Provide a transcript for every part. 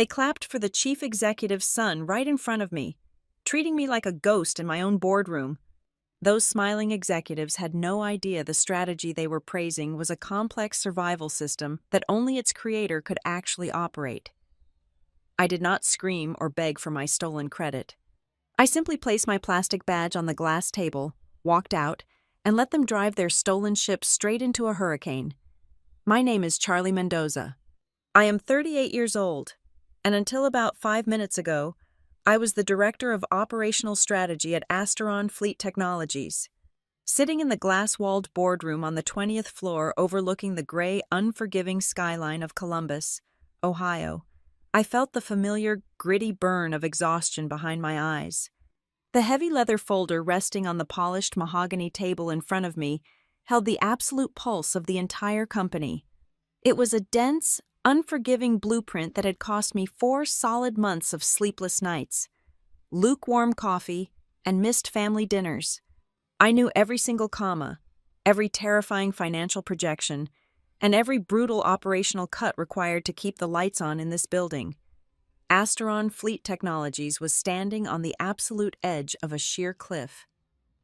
They clapped for the chief executive's son right in front of me, treating me like a ghost in my own boardroom. Those smiling executives had no idea the strategy they were praising was a complex survival system that only its creator could actually operate. I did not scream or beg for my stolen credit. I simply placed my plastic badge on the glass table, walked out, and let them drive their stolen ship straight into a hurricane. My name is Charlie Mendoza. I am 38 years old, and until about 5 minutes ago, I was the Director of Operational Strategy at Asteron Fleet Technologies. Sitting in the glass-walled boardroom on the 20th floor overlooking the gray, unforgiving skyline of Columbus, Ohio, I felt the familiar, gritty burn of exhaustion behind my eyes. The heavy leather folder resting on the polished mahogany table in front of me held the absolute pulse of the entire company. It was a dense, unforgiving blueprint that had cost me 4 solid months of sleepless nights, lukewarm coffee, and missed family dinners. I knew every single comma, every terrifying financial projection, and every brutal operational cut required to keep the lights on in this building. Asteron Fleet Technologies was standing on the absolute edge of a sheer cliff.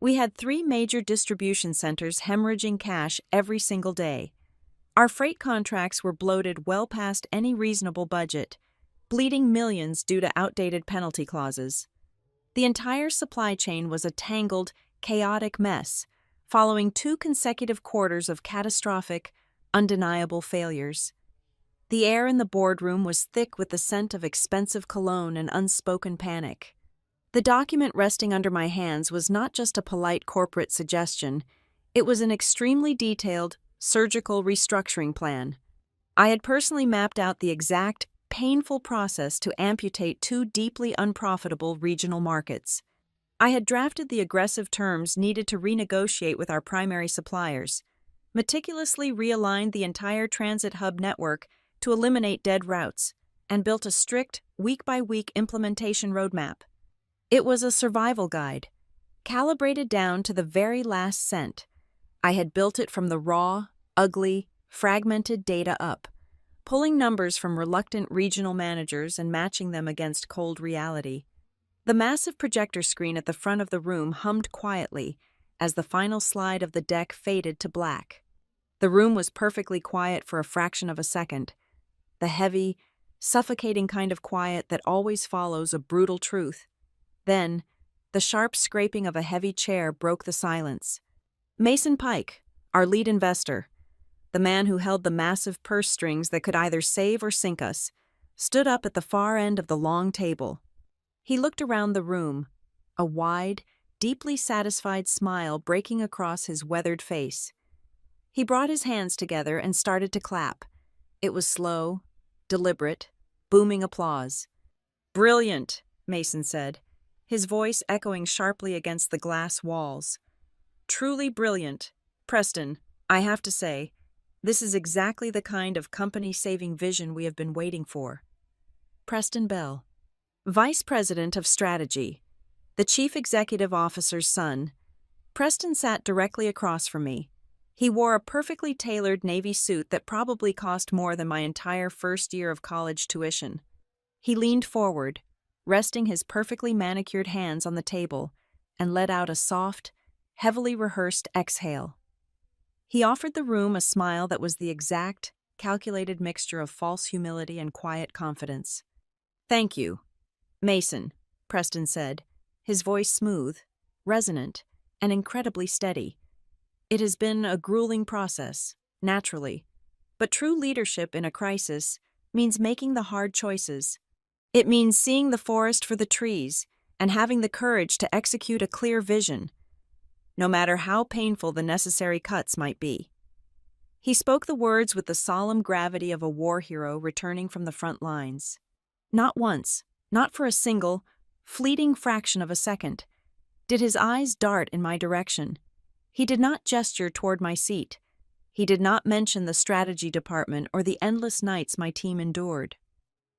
We had 3 major distribution centers hemorrhaging cash every single day. Our freight contracts were bloated well past any reasonable budget, bleeding millions due to outdated penalty clauses. The entire supply chain was a tangled, chaotic mess, following 2 consecutive quarters of catastrophic, undeniable failures. The air in the boardroom was thick with the scent of expensive cologne and unspoken panic. The document resting under my hands was not just a polite corporate suggestion, it was an extremely detailed, surgical restructuring plan. I had personally mapped out the exact, painful process to amputate 2 deeply unprofitable regional markets. I had drafted the aggressive terms needed to renegotiate with our primary suppliers, meticulously realigned the entire transit hub network to eliminate dead routes, and built a strict, week-by-week implementation roadmap. It was a survival guide, calibrated down to the very last cent. I had built it from the raw, ugly, fragmented data up, pulling numbers from reluctant regional managers and matching them against cold reality. The massive projector screen at the front of the room hummed quietly as the final slide of the deck faded to black. The room was perfectly quiet for a fraction of a second, the heavy, suffocating kind of quiet that always follows a brutal truth. Then, the sharp scraping of a heavy chair broke the silence. Mason Pike, our lead investor, the man who held the massive purse strings that could either save or sink us, stood up at the far end of the long table. He looked around the room, a wide, deeply satisfied smile breaking across his weathered face. He brought his hands together and started to clap. It was slow, deliberate, booming applause. "Brilliant," Mason said, his voice echoing sharply against the glass walls. "Truly brilliant. Preston, I have to say, this is exactly the kind of company-saving vision we have been waiting for." Preston Bell, Vice President of Strategy, the Chief Executive Officer's son. Preston sat directly across from me. He wore a perfectly tailored navy suit that probably cost more than my entire first year of college tuition. He leaned forward, resting his perfectly manicured hands on the table, and let out a soft, heavily rehearsed exhale. He offered the room a smile that was the exact, calculated mixture of false humility and quiet confidence. "Thank you, Mason," Preston said, his voice smooth, resonant, and incredibly steady. "It has been a grueling process, naturally, but true leadership in a crisis means making the hard choices. It means seeing the forest for the trees and having the courage to execute a clear vision, no matter how painful the necessary cuts might be." He spoke the words with the solemn gravity of a war hero returning from the front lines. Not once, not for a single, fleeting fraction of a second, did his eyes dart in my direction. He did not gesture toward my seat. He did not mention the strategy department or the endless nights my team endured.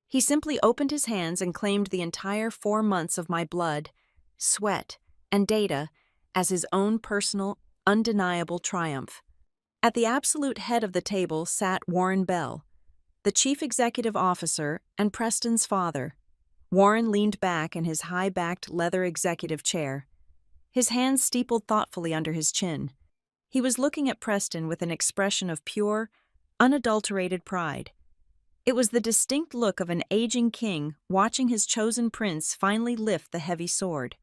He simply opened his hands and claimed the entire 4 months of my blood, sweat, and data as his own personal, undeniable triumph. At the absolute head of the table sat Warren Bell, the chief executive officer, and Preston's father. Warren leaned back in his high-backed leather executive chair, his hands steepled thoughtfully under his chin. He was looking at Preston with an expression of pure, unadulterated pride. It was the distinct look of an aging king watching his chosen prince finally lift the heavy sword.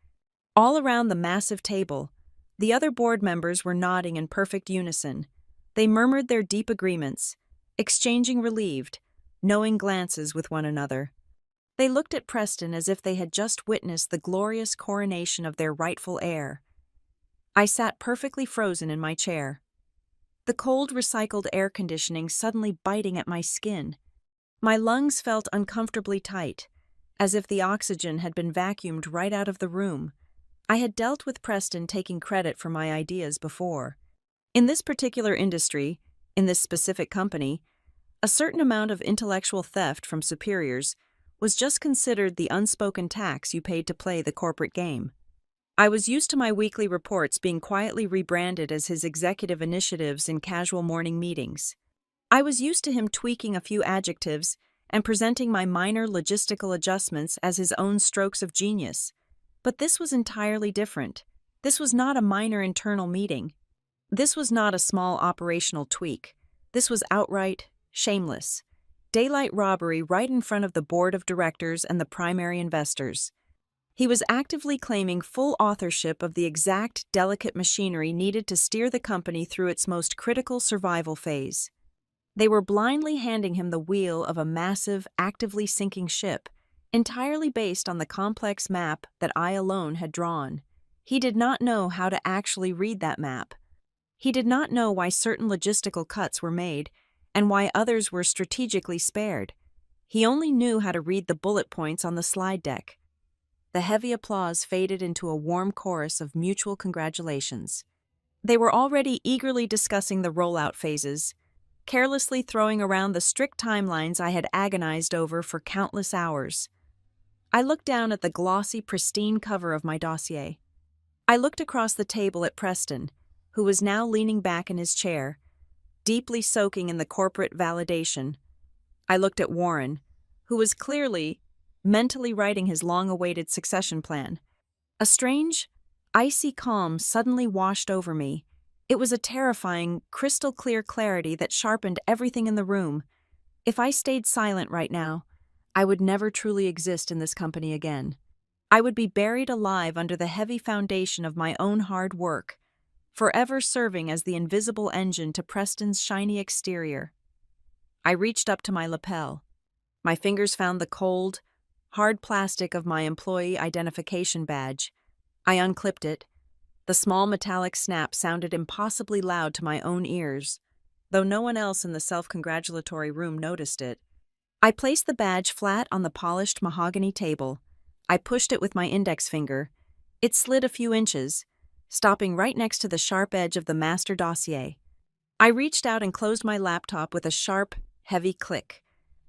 All around the massive table, the other board members were nodding in perfect unison. They murmured their deep agreements, exchanging relieved, knowing glances with one another. They looked at Preston as if they had just witnessed the glorious coronation of their rightful heir. I sat perfectly frozen in my chair, the cold recycled air conditioning suddenly biting at my skin. My lungs felt uncomfortably tight, as if the oxygen had been vacuumed right out of the room. I had dealt with Preston taking credit for my ideas before. In this particular industry, in this specific company, a certain amount of intellectual theft from superiors was just considered the unspoken tax you paid to play the corporate game. I was used to my weekly reports being quietly rebranded as his executive initiatives in casual morning meetings. I was used to him tweaking a few adjectives and presenting my minor logistical adjustments as his own strokes of genius. But this was entirely different. This was not a minor internal meeting. This was not a small operational tweak. This was outright, shameless. Daylight robbery right in front of the board of directors and the primary investors. He was actively claiming full authorship of the exact, delicate machinery needed to steer the company through its most critical survival phase. They were blindly handing him the wheel of a massive, actively sinking ship, entirely based on the complex map that I alone had drawn. He did not know how to actually read that map. He did not know why certain logistical cuts were made and why others were strategically spared. He only knew how to read the bullet points on the slide deck. The heavy applause faded into a warm chorus of mutual congratulations. They were already eagerly discussing the rollout phases, carelessly throwing around the strict timelines I had agonized over for countless hours. I looked down at the glossy, pristine cover of my dossier. I looked across the table at Preston, who was now leaning back in his chair, deeply soaking in the corporate validation. I looked at Warren, who was clearly mentally writing his long-awaited succession plan. A strange, icy calm suddenly washed over me. It was a terrifying, crystal-clear clarity that sharpened everything in the room. If I stayed silent right now, I would never truly exist in this company again. I would be buried alive under the heavy foundation of my own hard work, forever serving as the invisible engine to Preston's shiny exterior. I reached up to my lapel. My fingers found the cold, hard plastic of my employee identification badge. I unclipped it. The small metallic snap sounded impossibly loud to my own ears, though no one else in the self-congratulatory room noticed it. I placed the badge flat on the polished mahogany table. I pushed it with my index finger. It slid a few inches, stopping right next to the sharp edge of the master dossier. I reached out and closed my laptop with a sharp, heavy click.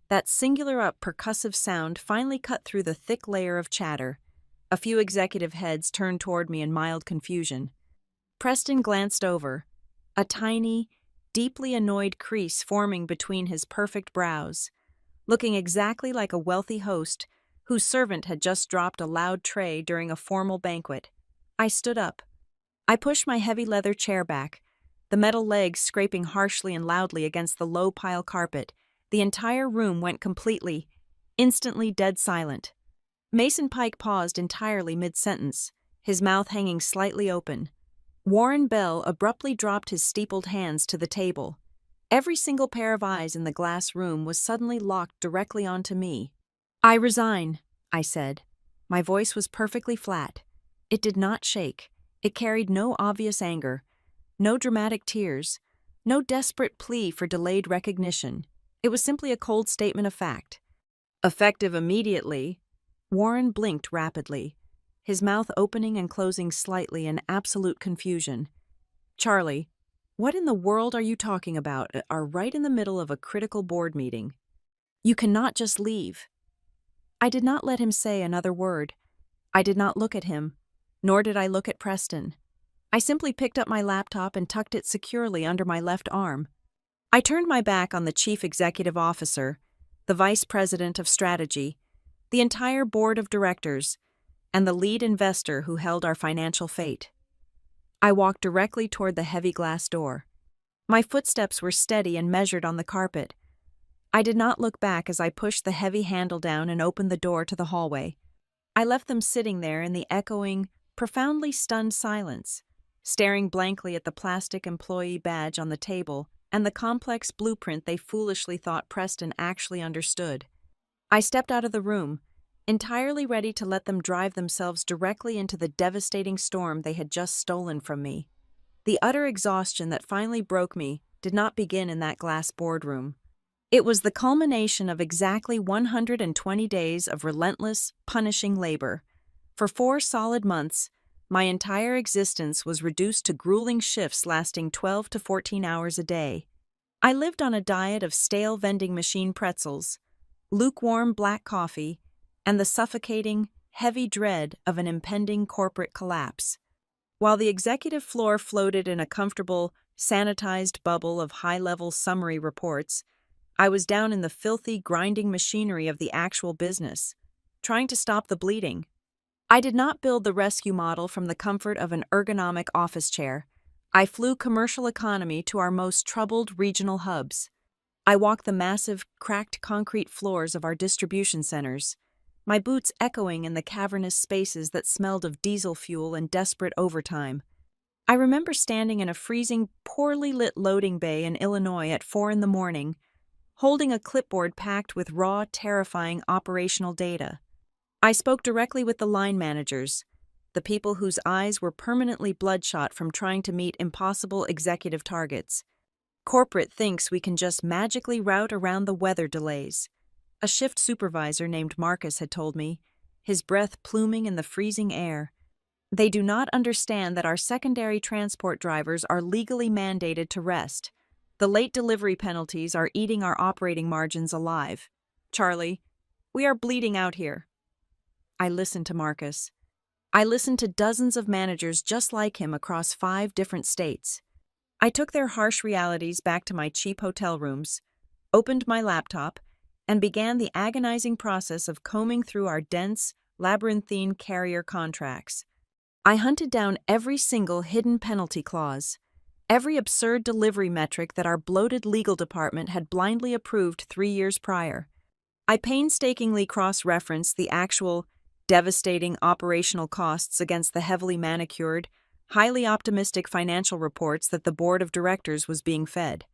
That singular percussive sound finally cut through the thick layer of chatter. A few executive heads turned toward me in mild confusion. Preston glanced over, a tiny, deeply annoyed crease forming between his perfect brows, looking exactly like a wealthy host whose servant had just dropped a loud tray during a formal banquet. I stood up. I pushed my heavy leather chair back, the metal legs scraping harshly and loudly against the low pile carpet. The entire room went completely, instantly dead silent. Mason Pike paused entirely mid-sentence, his mouth hanging slightly open. Warren Bell abruptly dropped his steepled hands to the table. Every single pair of eyes in the glass room was suddenly locked directly onto me. "I resign," I said. My voice was perfectly flat. It did not shake. It carried no obvious anger, no dramatic tears, no desperate plea for delayed recognition. It was simply a cold statement of fact. Effective immediately. Warren blinked rapidly, his mouth opening and closing slightly in absolute confusion. "Charlie, what in the world are you talking about? Are right in the middle of a critical board meeting. You cannot just leave." I did not let him say another word. I did not look at him, nor did I look at Preston. I simply picked up my laptop and tucked it securely under my left arm. I turned my back on the chief executive officer the vice president of strategy, the entire board of directors, and the lead investor who held our financial fate. I walked directly toward the heavy glass door. My footsteps were steady and measured on the carpet. I did not look back as I pushed the heavy handle down and opened the door to the hallway. I left them sitting there in the echoing, profoundly stunned silence, staring blankly at the plastic employee badge on the table and the complex blueprint they foolishly thought Preston actually understood. I stepped out of the room, entirely ready to let them drive themselves directly into the devastating storm they had just stolen from me. The utter exhaustion that finally broke me did not begin in that glass boardroom. It was the culmination of exactly 120 days of relentless, punishing labor. For 4 solid months, my entire existence was reduced to grueling shifts lasting 12 to 14 hours a day. I lived on a diet of stale vending machine pretzels, lukewarm black coffee, and the suffocating, heavy dread of an impending corporate collapse. While the executive floor floated in a comfortable, sanitized bubble of high-level summary reports, I was down in the filthy, grinding machinery of the actual business, trying to stop the bleeding. I did not build the rescue model from the comfort of an ergonomic office chair. I flew commercial economy to our most troubled regional hubs. I walked the massive, cracked concrete floors of our distribution centers, my boots echoing in the cavernous spaces that smelled of diesel fuel and desperate overtime. I remember standing in a freezing, poorly lit loading bay in Illinois at 4 a.m, holding a clipboard packed with raw, terrifying operational data. I spoke directly with the line managers, the people whose eyes were permanently bloodshot from trying to meet impossible executive targets. Corporate thinks we can just magically route around the weather delays. A shift supervisor named Marcus had told me, his breath pluming in the freezing air. They do not understand that our secondary transport drivers are legally mandated to rest. The late delivery penalties are eating our operating margins alive. Charlie, we are bleeding out here. I listened to Marcus. I listened to dozens of managers just like him across 5 different states. I took their harsh realities back to my cheap hotel rooms, opened my laptop, and began the agonizing process of combing through our dense, labyrinthine carrier contracts. I hunted down every single hidden penalty clause, every absurd delivery metric that our bloated legal department had blindly approved 3 years prior. I painstakingly cross-referenced the actual, devastating operational costs against the heavily manicured, highly optimistic financial reports that the board of directors was being fed.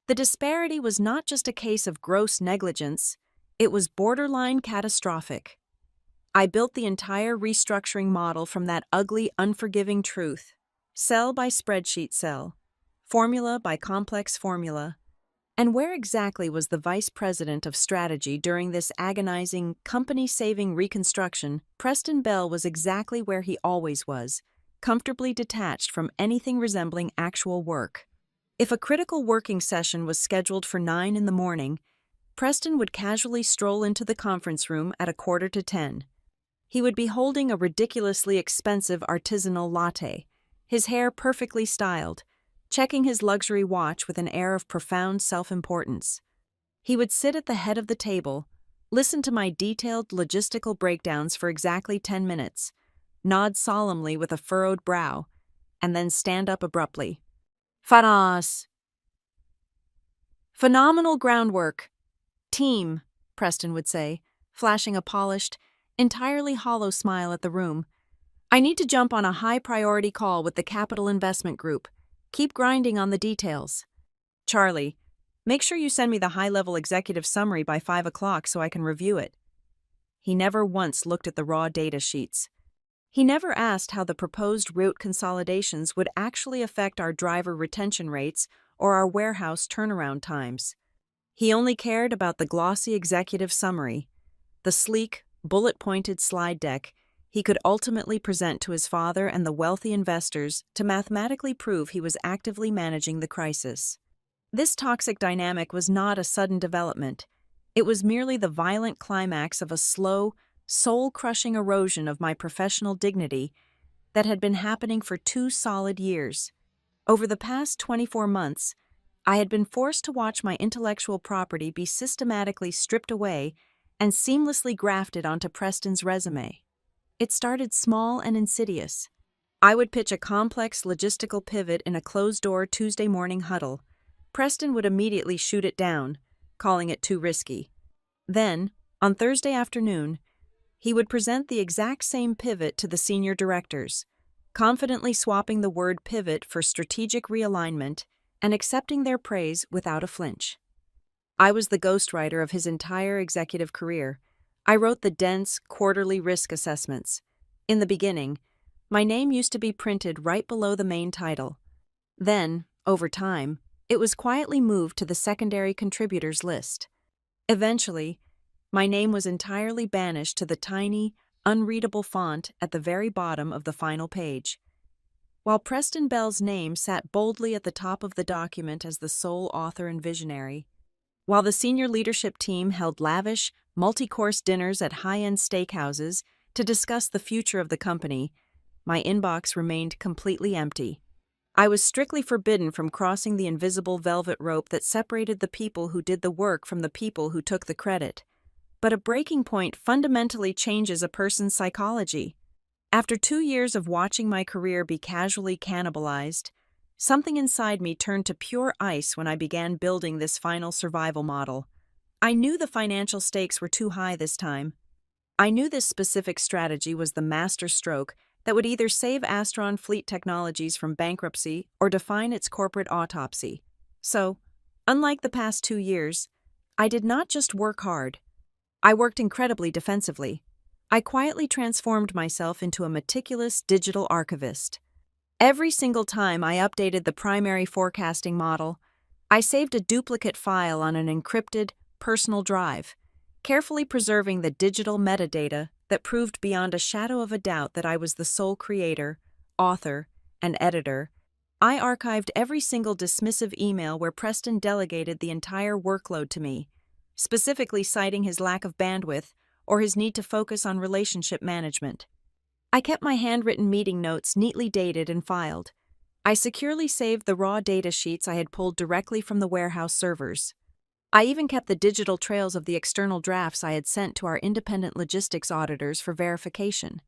The disparity was not just a case of gross negligence, it was borderline catastrophic. I built the entire restructuring model from that ugly, unforgiving truth, cell by spreadsheet cell, formula by complex formula. And where exactly was the vice president of strategy during this agonizing, company-saving reconstruction? Preston Bell was exactly where he always was, comfortably detached from anything resembling actual work. If a critical working session was scheduled for 9 a.m, Preston would casually stroll into the conference room at 9:45. He would be holding a ridiculously expensive artisanal latte, his hair perfectly styled, checking his luxury watch with an air of profound self-importance. He would sit at the head of the table, listen to my detailed logistical breakdowns for exactly 10 minutes, nod solemnly with a furrowed brow, and then stand up abruptly. Fanas. Phenomenal groundwork. Team, Preston would say, flashing a polished, entirely hollow smile at the room. I need to jump on a high-priority call with the Capital Investment Group. Keep grinding on the details. Charlie, make sure you send me the high-level executive summary by 5 o'clock so I can review it. He never once looked at the raw data sheets. He never asked how the proposed route consolidations would actually affect our driver retention rates or our warehouse turnaround times. He only cared about the glossy executive summary, the sleek, bullet-pointed slide deck he could ultimately present to his father and the wealthy investors to mathematically prove he was actively managing the crisis. This toxic dynamic was not a sudden development. It was merely the violent climax of a slow, soul-crushing erosion of my professional dignity that had been happening for 2 solid years. Over the past 24 months, I had been forced to watch my intellectual property be systematically stripped away and seamlessly grafted onto Preston's resume. It started small and insidious. I would pitch a complex logistical pivot in a closed-door Tuesday morning huddle. Preston would immediately shoot it down, calling it too risky. Then, on Thursday afternoon, he would present the exact same pivot to the senior directors, confidently swapping the word pivot for strategic realignment and accepting their praise without a flinch. I was the ghostwriter of his entire executive career. I wrote the dense, quarterly risk assessments. In the beginning, my name used to be printed right below the main title. Then, over time, it was quietly moved to the secondary contributors list. Eventually, my name was entirely banished to the tiny, unreadable font at the very bottom of the final page. While Preston Bell's name sat boldly at the top of the document as the sole author and visionary, while the senior leadership team held lavish, multi-course dinners at high-end steakhouses to discuss the future of the company, my inbox remained completely empty. I was strictly forbidden from crossing the invisible velvet rope that separated the people who did the work from the people who took the credit. But a breaking point fundamentally changes a person's psychology. After 2 years of watching my career be casually cannibalized, something inside me turned to pure ice when I began building this final survival model. I knew the financial stakes were too high this time. I knew this specific strategy was the master stroke that would either save Astron Fleet Technologies from bankruptcy or define its corporate autopsy. So, unlike the past 2 years, I did not just work hard. I worked incredibly defensively. I quietly transformed myself into a meticulous digital archivist. Every single time I updated the primary forecasting model, I saved a duplicate file on an encrypted, personal drive, carefully preserving the digital metadata that proved beyond a shadow of a doubt that I was the sole creator, author, and editor. I archived every single dismissive email where Preston delegated the entire workload to me, specifically citing his lack of bandwidth or his need to focus on relationship management. I kept my handwritten meeting notes neatly dated and filed. I securely saved the raw data sheets I had pulled directly from the warehouse servers. I even kept the digital trails of the external drafts I had sent to our independent logistics auditors for verification.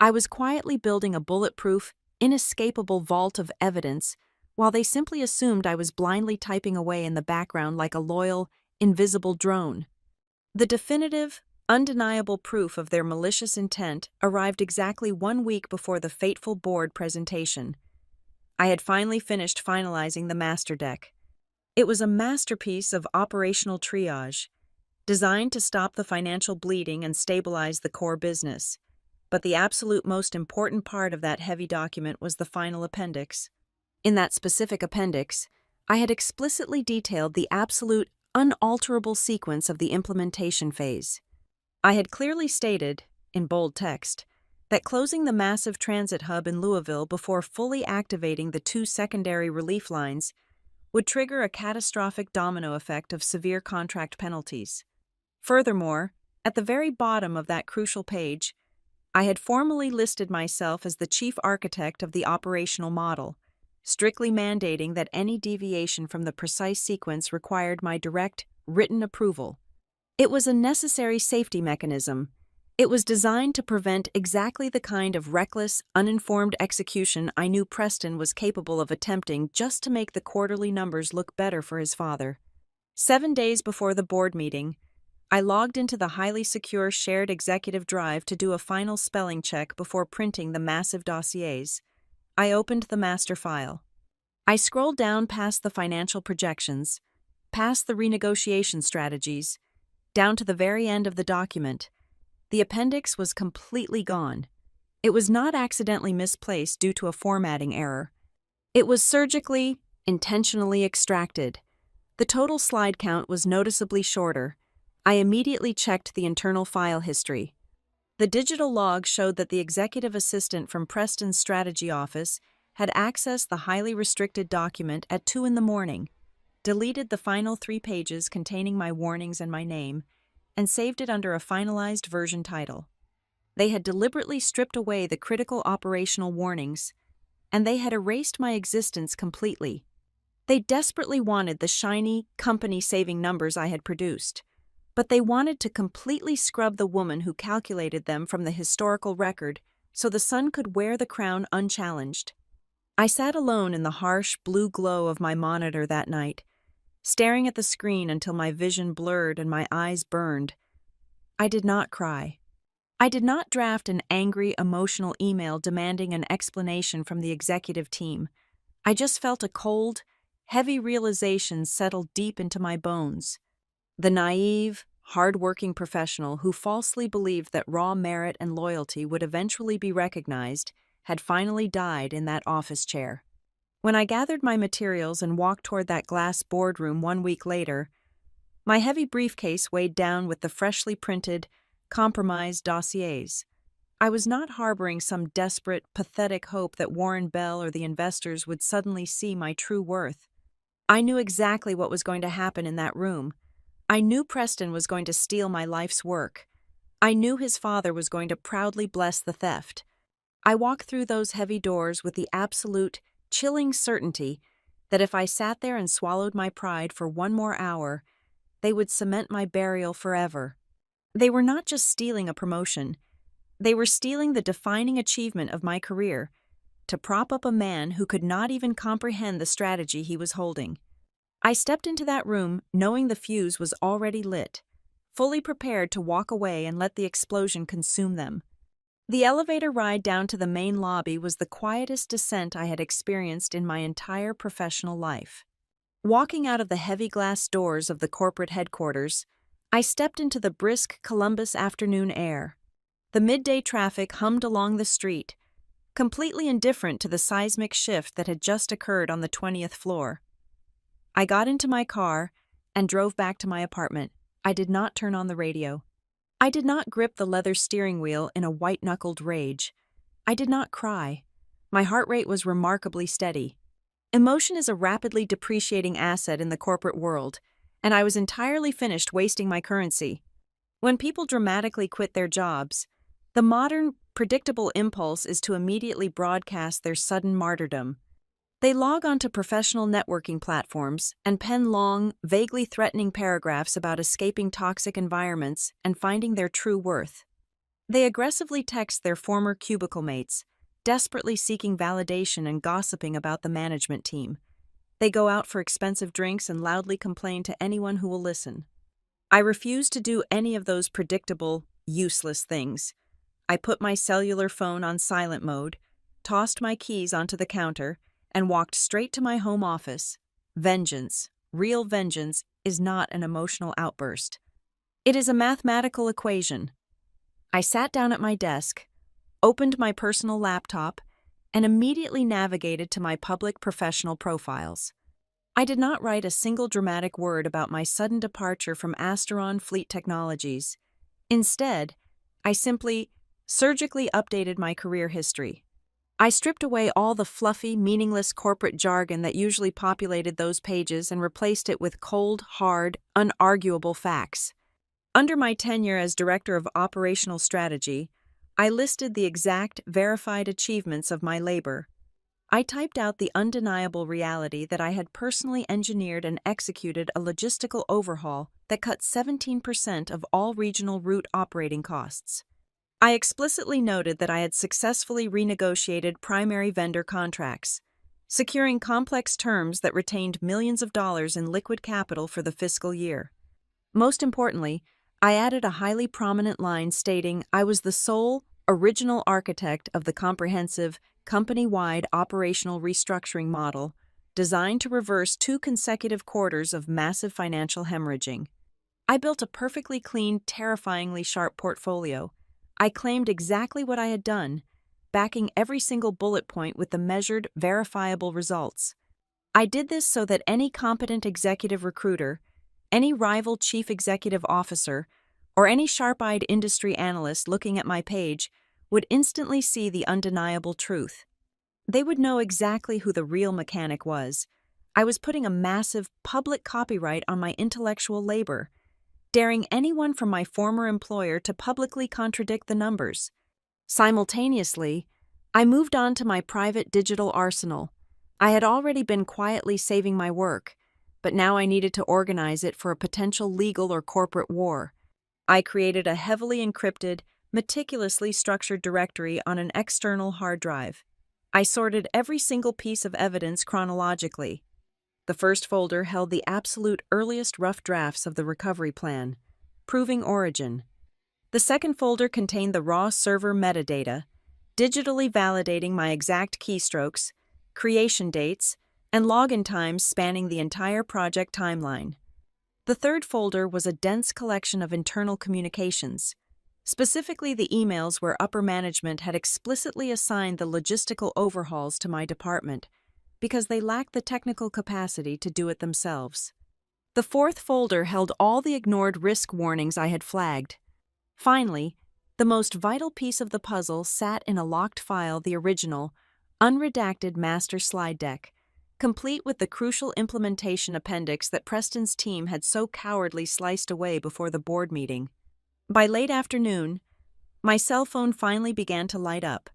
I was quietly building a bulletproof, inescapable vault of evidence while they simply assumed I was blindly typing away in the background like a loyal, invisible drone. The definitive, undeniable proof of their malicious intent arrived exactly 1 week before the fateful board presentation. I had finally finished finalizing the master deck. It was a masterpiece of operational triage, designed to stop the financial bleeding and stabilize the core business. But the absolute most important part of that heavy document was the final appendix. In that specific appendix, I had explicitly detailed the absolute, unalterable sequence of the implementation phase. I had clearly stated, in bold text, that closing the massive transit hub in Louisville before fully activating the 2 secondary relief lines would trigger a catastrophic domino effect of severe contract penalties. Furthermore, at the very bottom of that crucial page, I had formally listed myself as the chief architect of the operational model, strictly mandating that any deviation from the precise sequence required my direct, written approval. It was a necessary safety mechanism. It was designed to prevent exactly the kind of reckless, uninformed execution I knew Preston was capable of attempting just to make the quarterly numbers look better for his father. 7 days before the board meeting, I logged into the highly secure shared executive drive to do a final spelling check before printing the massive dossiers. I opened the master file. I scrolled down past the financial projections, past the renegotiation strategies, down to the very end of the document. The appendix was completely gone. It was not accidentally misplaced due to a formatting error. It was surgically, intentionally extracted. The total slide count was noticeably shorter. I immediately checked the internal file history. The digital log showed that the executive assistant from Preston's strategy office had accessed the highly restricted document at 2 a.m, deleted the final 3 pages containing my warnings and my name, and saved it under a finalized version title. They had deliberately stripped away the critical operational warnings, and they had erased my existence completely. They desperately wanted the shiny, company-saving numbers I had produced, but they wanted to completely scrub the woman who calculated them from the historical record so the sun could wear the crown unchallenged. I sat alone in the harsh blue glow of my monitor that night, staring at the screen until my vision blurred and my eyes burned. I did not cry. I did not draft an angry, emotional email demanding an explanation from the executive team. I just felt a cold, heavy realization settle deep into my bones. The naive, hard-working professional who falsely believed that raw merit and loyalty would eventually be recognized had finally died in that office chair. When I gathered my materials and walked toward that glass boardroom 1 week later, my heavy briefcase weighed down with the freshly printed, compromised dossiers. I was not harboring some desperate, pathetic hope that Warren Bell or the investors would suddenly see my true worth. I knew exactly what was going to happen in that room. I knew Preston was going to steal my life's work. I knew his father was going to proudly bless the theft. I walked through those heavy doors with the absolute, chilling certainty that if I sat there and swallowed my pride for 1 more hour, they would cement my burial forever. They were not just stealing a promotion. They were stealing the defining achievement of my career, to prop up a man who could not even comprehend the strategy he was holding. I stepped into that room knowing the fuse was already lit, fully prepared to walk away and let the explosion consume them. The elevator ride down to the main lobby was the quietest descent I had experienced in my entire professional life. Walking out of the heavy glass doors of the corporate headquarters, I stepped into the brisk Columbus afternoon air. The midday traffic hummed along the street, completely indifferent to the seismic shift that had just occurred on the 20th floor. I got into my car and drove back to my apartment. I did not turn on the radio. I did not grip the leather steering wheel in a white-knuckled rage. I did not cry. My heart rate was remarkably steady. Emotion is a rapidly depreciating asset in the corporate world, and I was entirely finished wasting my currency. When people dramatically quit their jobs, the modern, predictable impulse is to immediately broadcast their sudden martyrdom. They log onto professional networking platforms and pen long, vaguely threatening paragraphs about escaping toxic environments and finding their true worth. They aggressively text their former cubicle mates, desperately seeking validation and gossiping about the management team. They go out for expensive drinks and loudly complain to anyone who will listen. I refuse to do any of those predictable, useless things. I put my cellular phone on silent mode, tossed my keys onto the counter, and walked straight to my home office. Vengeance, real vengeance, is not an emotional outburst. It is a mathematical equation. I sat down at my desk, opened my personal laptop, and immediately navigated to my public professional profiles. I did not write a single dramatic word about my sudden departure from Asteron Fleet Technologies. Instead, I simply, surgically updated my career history. I stripped away all the fluffy, meaningless corporate jargon that usually populated those pages and replaced it with cold, hard, unarguable facts. Under my tenure as Director of Operational Strategy, I listed the exact, verified achievements of my labor. I typed out the undeniable reality that I had personally engineered and executed a logistical overhaul that cut 17% of all regional route operating costs. I explicitly noted that I had successfully renegotiated primary vendor contracts, securing complex terms that retained millions of dollars in liquid capital for the fiscal year. Most importantly, I added a highly prominent line stating I was the sole, original architect of the comprehensive, company-wide operational restructuring model designed to reverse 2 consecutive quarters of massive financial hemorrhaging. I built a perfectly clean, terrifyingly sharp portfolio. I claimed exactly what I had done, backing every single bullet point with the measured, verifiable results. I did this so that any competent executive recruiter, any rival chief executive officer, or any sharp-eyed industry analyst looking at my page would instantly see the undeniable truth. They would know exactly who the real mechanic was. I was putting a massive public copyright on my intellectual labor, daring anyone from my former employer to publicly contradict the numbers. Simultaneously, I moved on to my private digital arsenal. I had already been quietly saving my work, but now I needed to organize it for a potential legal or corporate war. I created a heavily encrypted, meticulously structured directory on an external hard drive. I sorted every single piece of evidence chronologically. The first folder held the absolute earliest rough drafts of the recovery plan, proving origin. The second folder contained the raw server metadata, digitally validating my exact keystrokes, creation dates, and login times spanning the entire project timeline. The third folder was a dense collection of internal communications, specifically the emails where upper management had explicitly assigned the logistical overhauls to my department because they lacked the technical capacity to do it themselves. The fourth folder held all the ignored risk warnings I had flagged. Finally, the most vital piece of the puzzle sat in a locked file, the original, unredacted master slide deck, complete with the crucial implementation appendix that Preston's team had so cowardly sliced away before the board meeting. By late afternoon, my cell phone finally began to light up.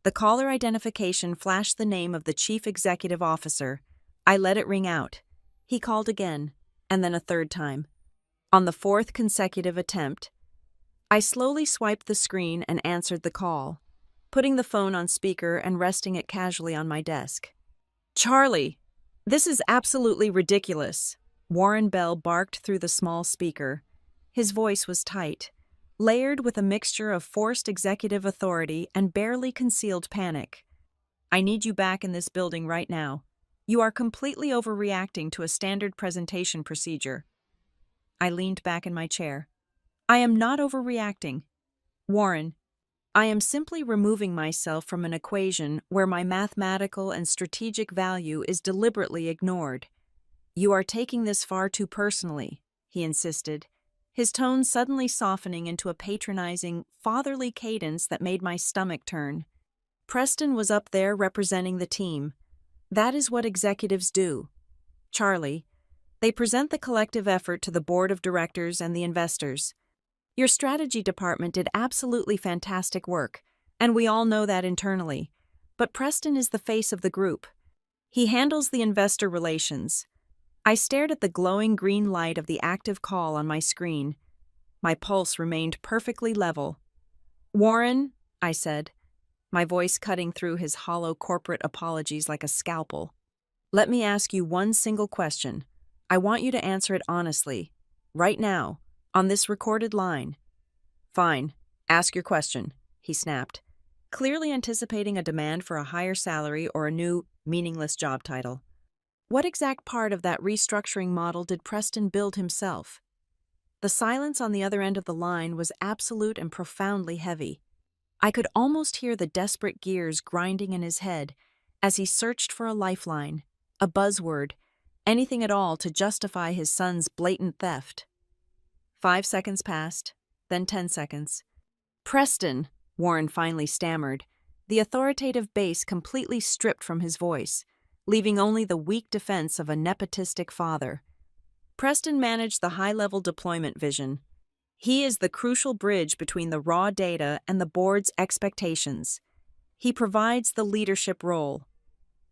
The caller identification flashed the name of the chief executive officer. I let it ring out. He called again, and then a third time. On the fourth consecutive attempt, I slowly swiped the screen and answered the call, putting the phone on speaker and resting it casually on my desk. "Charlie, this is absolutely ridiculous," Warren Bell barked through the small speaker. His voice was tight, layered with a mixture of forced executive authority and barely concealed panic. "I need you back in this building right now. You are completely overreacting to a standard presentation procedure." I leaned back in my chair. "I am not overreacting. Warren, I am simply removing myself from an equation where my mathematical and strategic value is deliberately ignored. You are taking this far too personally," he insisted, his tone suddenly softening into a patronizing, fatherly cadence that made my stomach turn. Preston was up there representing the team. That is what executives do. Charlie, they present the collective effort to the board of directors and the investors. Your strategy department did absolutely fantastic work, and we all know that internally. But Preston is the face of the group. He handles the investor relations. I stared at the glowing green light of the active call on my screen. My pulse remained perfectly level. "Warren," I said, my voice cutting through his hollow corporate apologies like a scalpel. "Let me ask you one single question. I want you to answer it honestly, right now, on this recorded line." "Fine, ask your question," he snapped, clearly anticipating a demand for a higher salary or a new, meaningless job title. What exact part of that restructuring model did Preston build himself? The silence on the other end of the line was absolute and profoundly heavy. I could almost hear the desperate gears grinding in his head as he searched for a lifeline, a buzzword, anything at all to justify his son's blatant theft. 5 seconds passed, then 10 seconds. "Preston," Warren finally stammered, the authoritative bass completely stripped from his voice, leaving only the weak defense of a nepotistic father. Preston managed the high-level deployment vision. He is the crucial bridge between the raw data and the board's expectations. He provides the leadership role.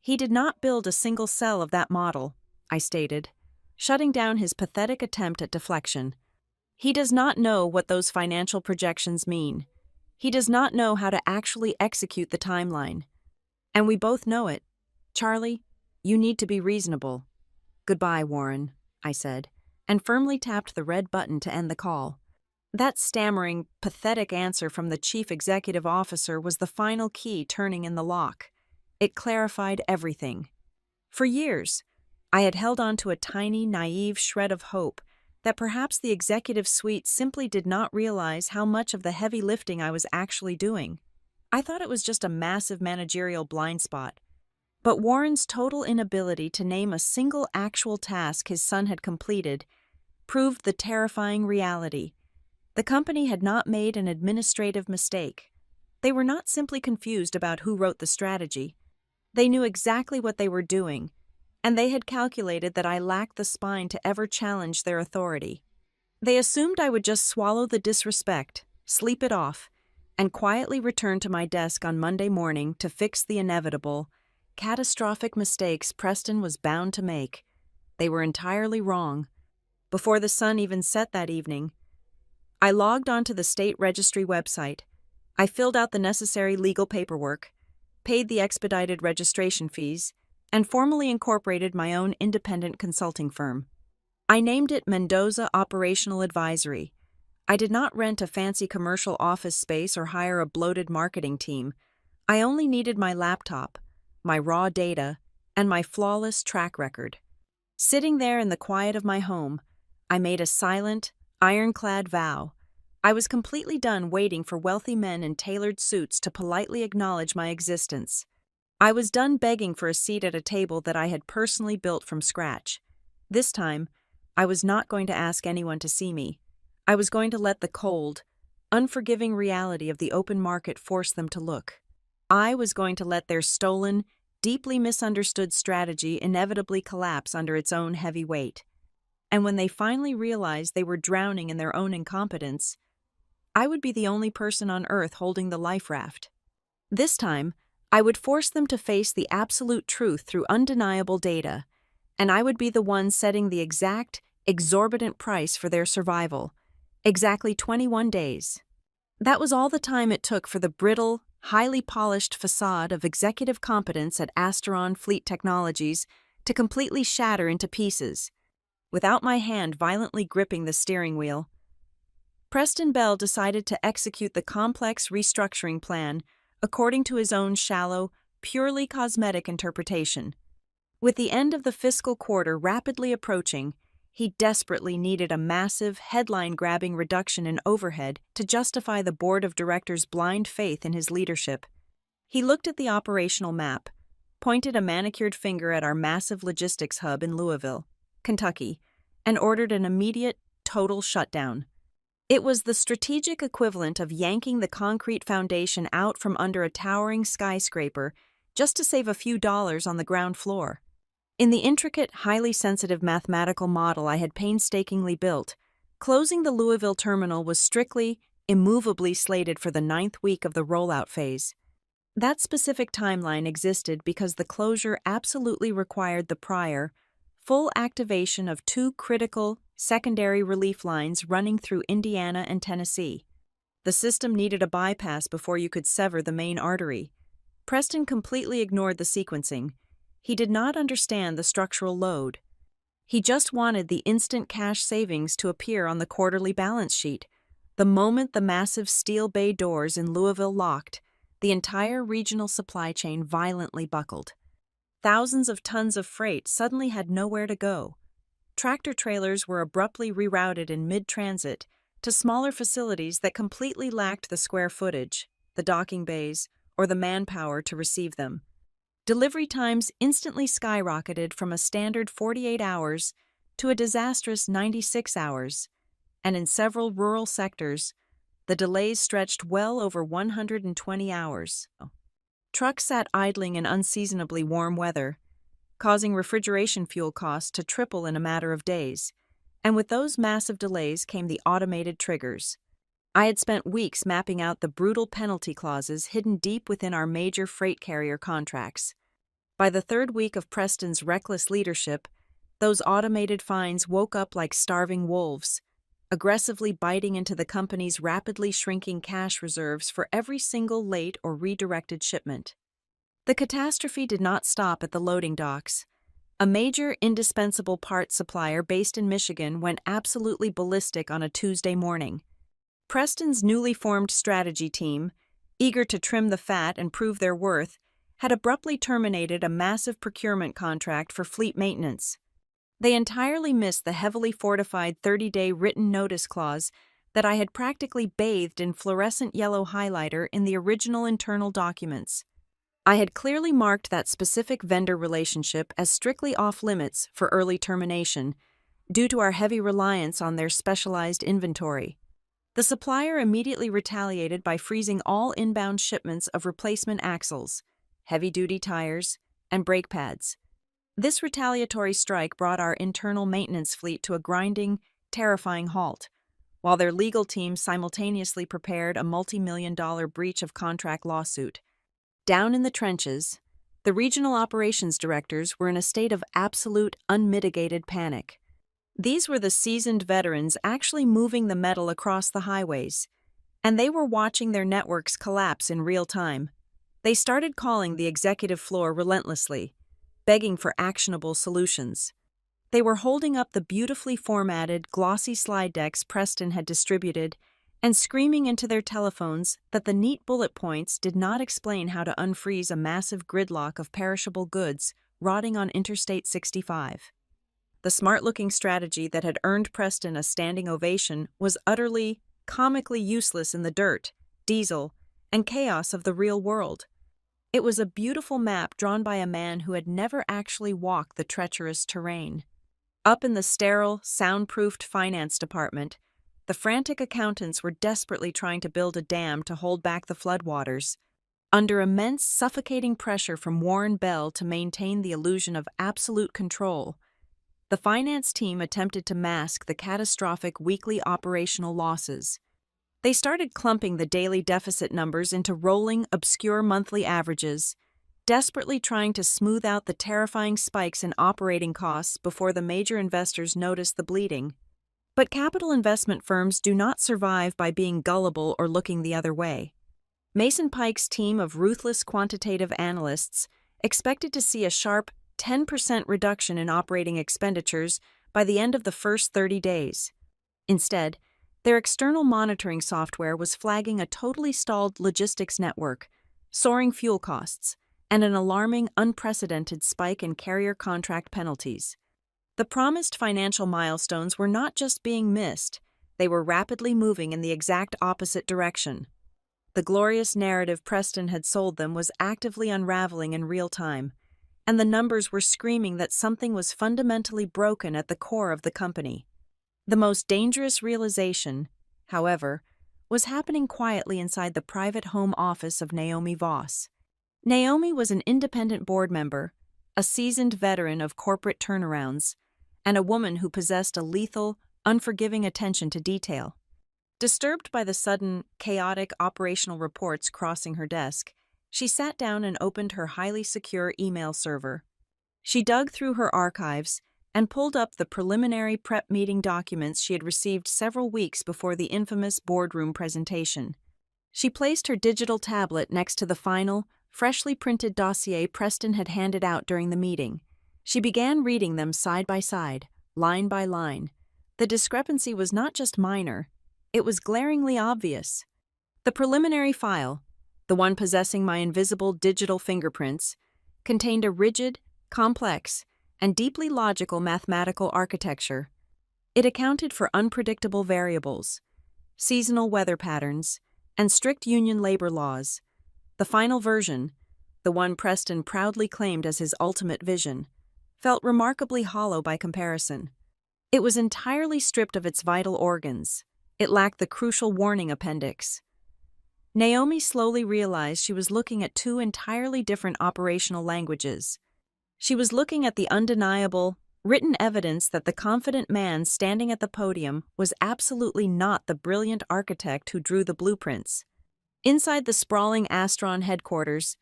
He did not build a single cell of that model, I stated, shutting down his pathetic attempt at deflection. He does not know what those financial projections mean. He does not know how to actually execute the timeline. And we both know it. Charlie, you need to be reasonable. Goodbye, Warren, I said, and firmly tapped the red button to end the call. That stammering, pathetic answer from the chief executive officer was the final key turning in the lock. It clarified everything. For years, I had held on to a tiny, naive shred of hope that perhaps the executive suite simply did not realize how much of the heavy lifting I was actually doing. I thought it was just a massive managerial blind spot. But Warren's total inability to name a single actual task his son had completed proved the terrifying reality. The company had not made an administrative mistake. They were not simply confused about who wrote the strategy. They knew exactly what they were doing, and they had calculated that I lacked the spine to ever challenge their authority. They assumed I would just swallow the disrespect, sleep it off, and quietly return to my desk on Monday morning to fix the inevitable, catastrophic mistakes Preston was bound to make. They were entirely wrong. Before the sun even set that evening, I logged onto the state registry website. I filled out the necessary legal paperwork, paid the expedited registration fees, and formally incorporated my own independent consulting firm. I named it Mendoza Operational Advisory. I did not rent a fancy commercial office space or hire a bloated marketing team. I only needed my laptop, my raw data, and my flawless track record. Sitting there in the quiet of my home, I made a silent, ironclad vow. I was completely done waiting for wealthy men in tailored suits to politely acknowledge my existence. I was done begging for a seat at a table that I had personally built from scratch. This time, I was not going to ask anyone to see me. I was going to let the cold, unforgiving reality of the open market force them to look. I was going to let their stolen, deeply misunderstood strategy inevitably collapse under its own heavy weight. And when they finally realized they were drowning in their own incompetence, I would be the only person on earth holding the life raft. This time, I would force them to face the absolute truth through undeniable data, and I would be the one setting the exact, exorbitant price for their survival. Exactly 21 days. That was all the time it took for the brittle, highly polished facade of executive competence at Asteron Fleet Technologies to completely shatter into pieces. Without my hand violently gripping the steering wheel, Preston Bell decided to execute the complex restructuring plan according to his own shallow, purely cosmetic interpretation. With the end of the fiscal quarter rapidly approaching, he desperately needed a massive, headline-grabbing reduction in overhead to justify the board of directors' blind faith in his leadership. He looked at the operational map, pointed a manicured finger at our massive logistics hub in Louisville, Kentucky, and ordered an immediate, total shutdown. It was the strategic equivalent of yanking the concrete foundation out from under a towering skyscraper just to save a few dollars on the ground floor. In the intricate, highly sensitive mathematical model I had painstakingly built, closing the Louisville terminal was strictly, immovably slated for the 9th week of the rollout phase. That specific timeline existed because the closure absolutely required the prior, full activation of 2 critical, secondary relief lines running through Indiana and Tennessee. The system needed a bypass before you could sever the main artery. Preston completely ignored the sequencing. He did not understand the structural load. He just wanted the instant cash savings to appear on the quarterly balance sheet. The moment the massive steel bay doors in Louisville locked, the entire regional supply chain violently buckled. Thousands of tons of freight suddenly had nowhere to go. Tractor trailers were abruptly rerouted in mid-transit to smaller facilities that completely lacked the square footage, the docking bays, or the manpower to receive them. Delivery times instantly skyrocketed from a standard 48 hours to a disastrous 96 hours, and in several rural sectors, the delays stretched well over 120 hours. Trucks sat idling in unseasonably warm weather, causing refrigeration fuel costs to triple in a matter of days, and with those massive delays came the automated triggers. I had spent weeks mapping out the brutal penalty clauses hidden deep within our major freight carrier contracts. By the 3rd week of Preston's reckless leadership, those automated fines woke up like starving wolves, aggressively biting into the company's rapidly shrinking cash reserves for every single late or redirected shipment. The catastrophe did not stop at the loading docks. A major indispensable parts supplier based in Michigan went absolutely ballistic on a Tuesday morning. Preston's newly formed strategy team, eager to trim the fat and prove their worth, had abruptly terminated a massive procurement contract for fleet maintenance. They entirely missed the heavily fortified 30-day written notice clause that I had practically bathed in fluorescent yellow highlighter in the original internal documents. I had clearly marked that specific vendor relationship as strictly off-limits for early termination, due to our heavy reliance on their specialized inventory. The supplier immediately retaliated by freezing all inbound shipments of replacement axles, heavy-duty tires, and brake pads. This retaliatory strike brought our internal maintenance fleet to a grinding, terrifying halt, while their legal team simultaneously prepared a multi-million-dollar breach of contract lawsuit. Down in the trenches, The regional operations directors were in a state of absolute, unmitigated panic. These were the seasoned veterans actually moving the metal across the highways, and they were watching their networks collapse in real time. They started calling the executive floor relentlessly, begging for actionable solutions. They were holding up the beautifully formatted, glossy slide decks Preston had distributed and screaming into their telephones that the neat bullet points did not explain how to unfreeze a massive gridlock of perishable goods rotting on Interstate 65. The smart-looking strategy that had earned Preston a standing ovation was utterly, comically useless in the dirt, diesel, and chaos of the real world. It was a beautiful map drawn by a man who had never actually walked the treacherous terrain. Up in the sterile, soundproofed finance department, the frantic accountants were desperately trying to build a dam to hold back the floodwaters, under immense, suffocating pressure from Warren Bell to maintain the illusion of absolute control. The finance team attempted to mask the catastrophic weekly operational losses. They started clumping the daily deficit numbers into rolling, obscure monthly averages, desperately trying to smooth out the terrifying spikes in operating costs before the major investors noticed the bleeding. But capital investment firms do not survive by being gullible or looking the other way. Mason Pike's team of ruthless quantitative analysts expected to see a sharp 10% reduction in operating expenditures by the end of the first 30 days. Instead, their external monitoring software was flagging a totally stalled logistics network, soaring fuel costs, and an alarming, unprecedented spike in carrier contract penalties. The promised financial milestones were not just being missed, they were rapidly moving in the exact opposite direction. The glorious narrative Preston had sold them was actively unraveling in real time, and the numbers were screaming that something was fundamentally broken at the core of the company. The most dangerous realization, however, was happening quietly inside the private home office of Naomi Voss. Naomi was an independent board member, a seasoned veteran of corporate turnarounds, and a woman who possessed a lethal, unforgiving attention to detail. Disturbed by the sudden, chaotic operational reports crossing her desk, she sat down and opened her highly secure email server. She dug through her archives and pulled up the preliminary prep meeting documents she had received several weeks before the infamous boardroom presentation. She placed her digital tablet next to the final, freshly printed dossier Preston had handed out during the meeting. She began reading them side by side, line by line. The discrepancy was not just minor, it was glaringly obvious. The preliminary file, the one possessing my invisible digital fingerprints, contained a rigid, complex, and deeply logical mathematical architecture. It accounted for unpredictable variables, seasonal weather patterns, and strict union labor laws. The final version, the one Preston proudly claimed as his ultimate vision, felt remarkably hollow by comparison. It was entirely stripped of its vital organs. It lacked the crucial warning appendix. Naomi slowly realized she was looking at two entirely different operational languages. She was looking at the undeniable, written evidence that the confident man standing at the podium was absolutely not the brilliant architect who drew the blueprints. Inside the sprawling Astron headquarters,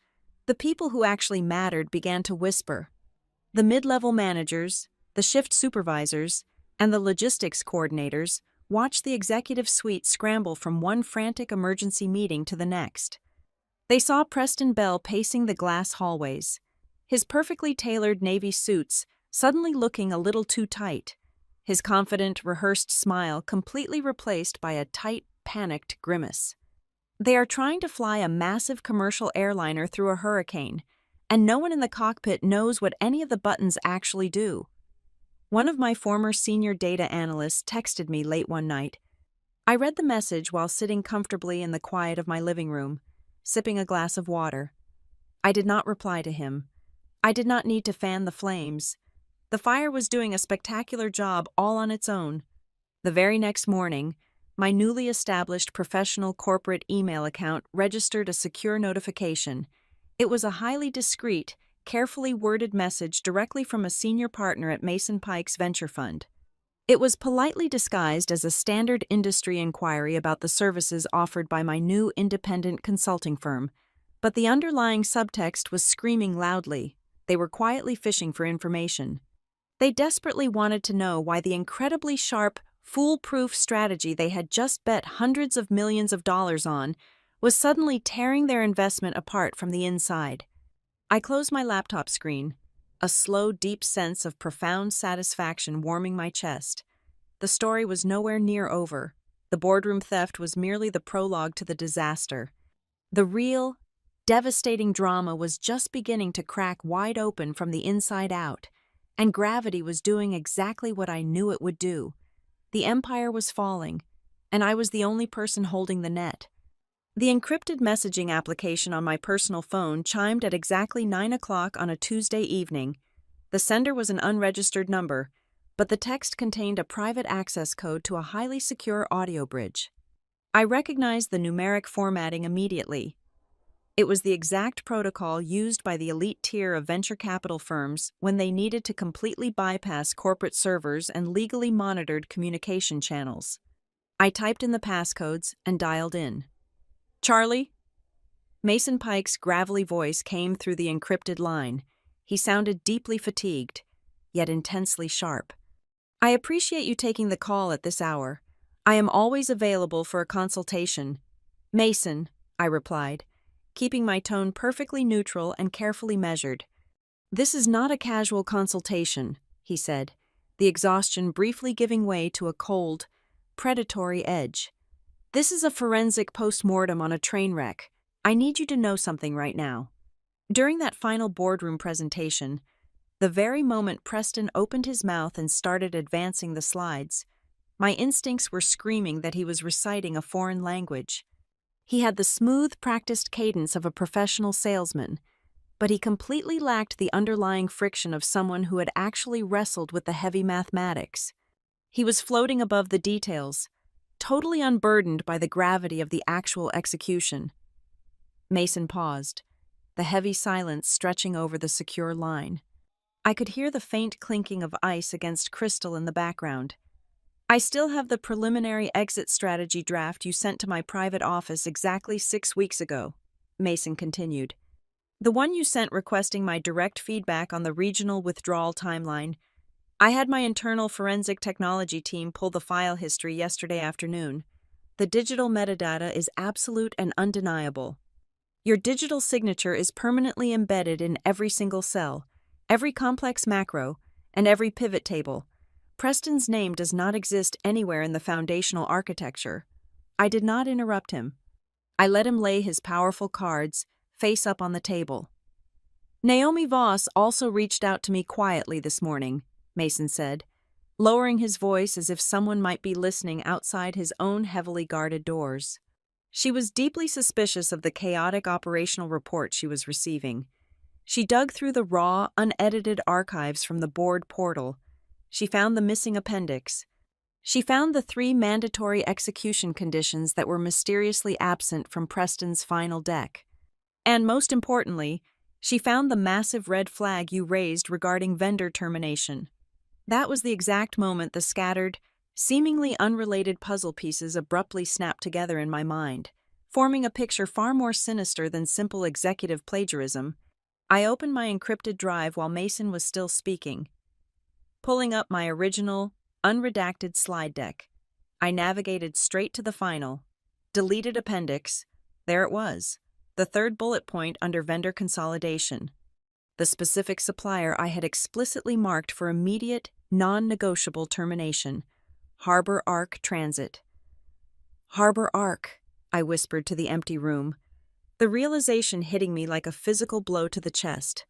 the people who actually mattered began to whisper. The mid-level managers, the shift supervisors, and the logistics coordinators watched the executive suite scramble from one frantic emergency meeting to the next. They saw Preston Bell pacing the glass hallways, his perfectly tailored navy suits suddenly looking a little too tight, his confident, rehearsed smile completely replaced by a tight, panicked grimace. They are trying to fly a massive commercial airliner through a hurricane, and no one in the cockpit knows what any of the buttons actually do. One of my former senior data analysts texted me late one night. I read the message while sitting comfortably in the quiet of my living room, sipping a glass of water. I did not reply to him. I did not need to fan the flames. The fire was doing a spectacular job all on its own. The very next morning, my newly established professional corporate email account registered a secure notification. It was a highly discreet, carefully worded message directly from a senior partner at Mason Pike's venture fund. It was politely disguised as a standard industry inquiry about the services offered by my new independent consulting firm, But the underlying subtext was screaming loudly. They were quietly fishing for information. They desperately wanted to know why the incredibly sharp, foolproof strategy they had just bet hundreds of millions of dollars on was suddenly tearing their investment apart from the inside. I closed my laptop screen, a slow, deep sense of profound satisfaction warming my chest. The story was nowhere near over. The boardroom theft was merely the prologue to the disaster. The real, devastating drama was just beginning to crack wide open from the inside out, and gravity was doing exactly what I knew it would do. The empire was falling, and I was the only person holding the net. The encrypted messaging application on my personal phone chimed at exactly 9 o'clock on a Tuesday evening. The sender was an unregistered number, but the text contained a private access code to a highly secure audio bridge. I recognized the numeric formatting immediately. It was the exact protocol used by the elite tier of venture capital firms when they needed to completely bypass corporate servers and legally monitored communication channels. I typed in the passcodes and dialed in. "Charlie?" Mason Pike's gravelly voice came through the encrypted line. He sounded deeply fatigued, yet intensely sharp. "I appreciate you taking the call at this hour. I am always available for a consultation." "Mason," I replied, keeping my tone perfectly neutral and carefully measured. "This is not a casual consultation," he said, the exhaustion briefly giving way to a cold, predatory edge. "This is a forensic post-mortem on a train wreck. I need you to know something right now." During that final boardroom presentation, the very moment Preston opened his mouth and started advancing the slides, my instincts were screaming that he was reciting a foreign language. He had the smooth, practiced cadence of a professional salesman, but he completely lacked the underlying friction of someone who had actually wrestled with the heavy mathematics. He was floating above the details, totally unburdened by the gravity of the actual execution. Mason paused, the heavy silence stretching over the secure line. I could hear the faint clinking of ice against crystal in the background. "I still have the preliminary exit strategy draft you sent to my private office exactly 6 weeks ago," Mason continued. "The one you sent requesting my direct feedback on the regional withdrawal timeline. I had my internal forensic technology team pull the file history yesterday afternoon. The digital metadata is absolute and undeniable. Your digital signature is permanently embedded in every single cell, every complex macro, and every pivot table. Preston's name does not exist anywhere in the foundational architecture." I did not interrupt him. I let him lay his powerful cards, face up on the table. "Naomi Voss also reached out to me quietly this morning," Mason said, lowering his voice as if someone might be listening outside his own heavily guarded doors. "She was deeply suspicious of the chaotic operational report she was receiving. She dug through the raw, unedited archives from the board portal. She found the missing appendix. She found the 3 mandatory execution conditions that were mysteriously absent from Preston's final deck. And most importantly, she found the massive red flag you raised regarding vendor termination." That was the exact moment the scattered, seemingly unrelated puzzle pieces abruptly snapped together in my mind, forming a picture far more sinister than simple executive plagiarism. I opened my encrypted drive while Mason was still speaking. Pulling up my original, unredacted slide deck, I navigated straight to the final, deleted appendix. There it was, the 3rd bullet point under vendor consolidation. The specific supplier I had explicitly marked for immediate, non-negotiable termination, Harbor Ark Transit. "Harbor Ark," I whispered to the empty room, the realization hitting me like a physical blow to the chest.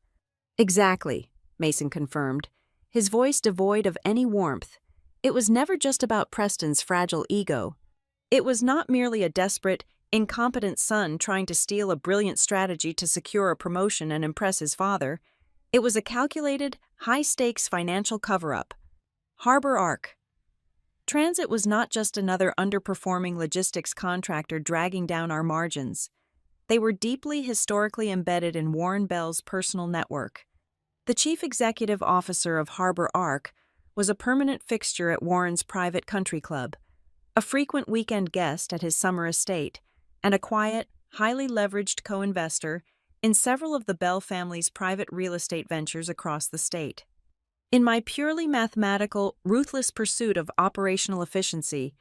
"Exactly," Mason confirmed, his voice devoid of any warmth. It was never just about Preston's fragile ego. It was not merely a desperate, incompetent son trying to steal a brilliant strategy to secure a promotion and impress his father. It was a calculated, high-stakes financial cover-up. Harbor Ark. Transit was not just another underperforming logistics contractor dragging down our margins. They were deeply historically embedded in Warren Bell's personal network. The chief executive officer of Harbor Ark was a permanent fixture at Warren's private country club, a frequent weekend guest at his summer estate, and a quiet, highly leveraged co-investor in several of the Bell family's private real estate ventures across the state. In my purely mathematical, ruthless pursuit of operational efficiency,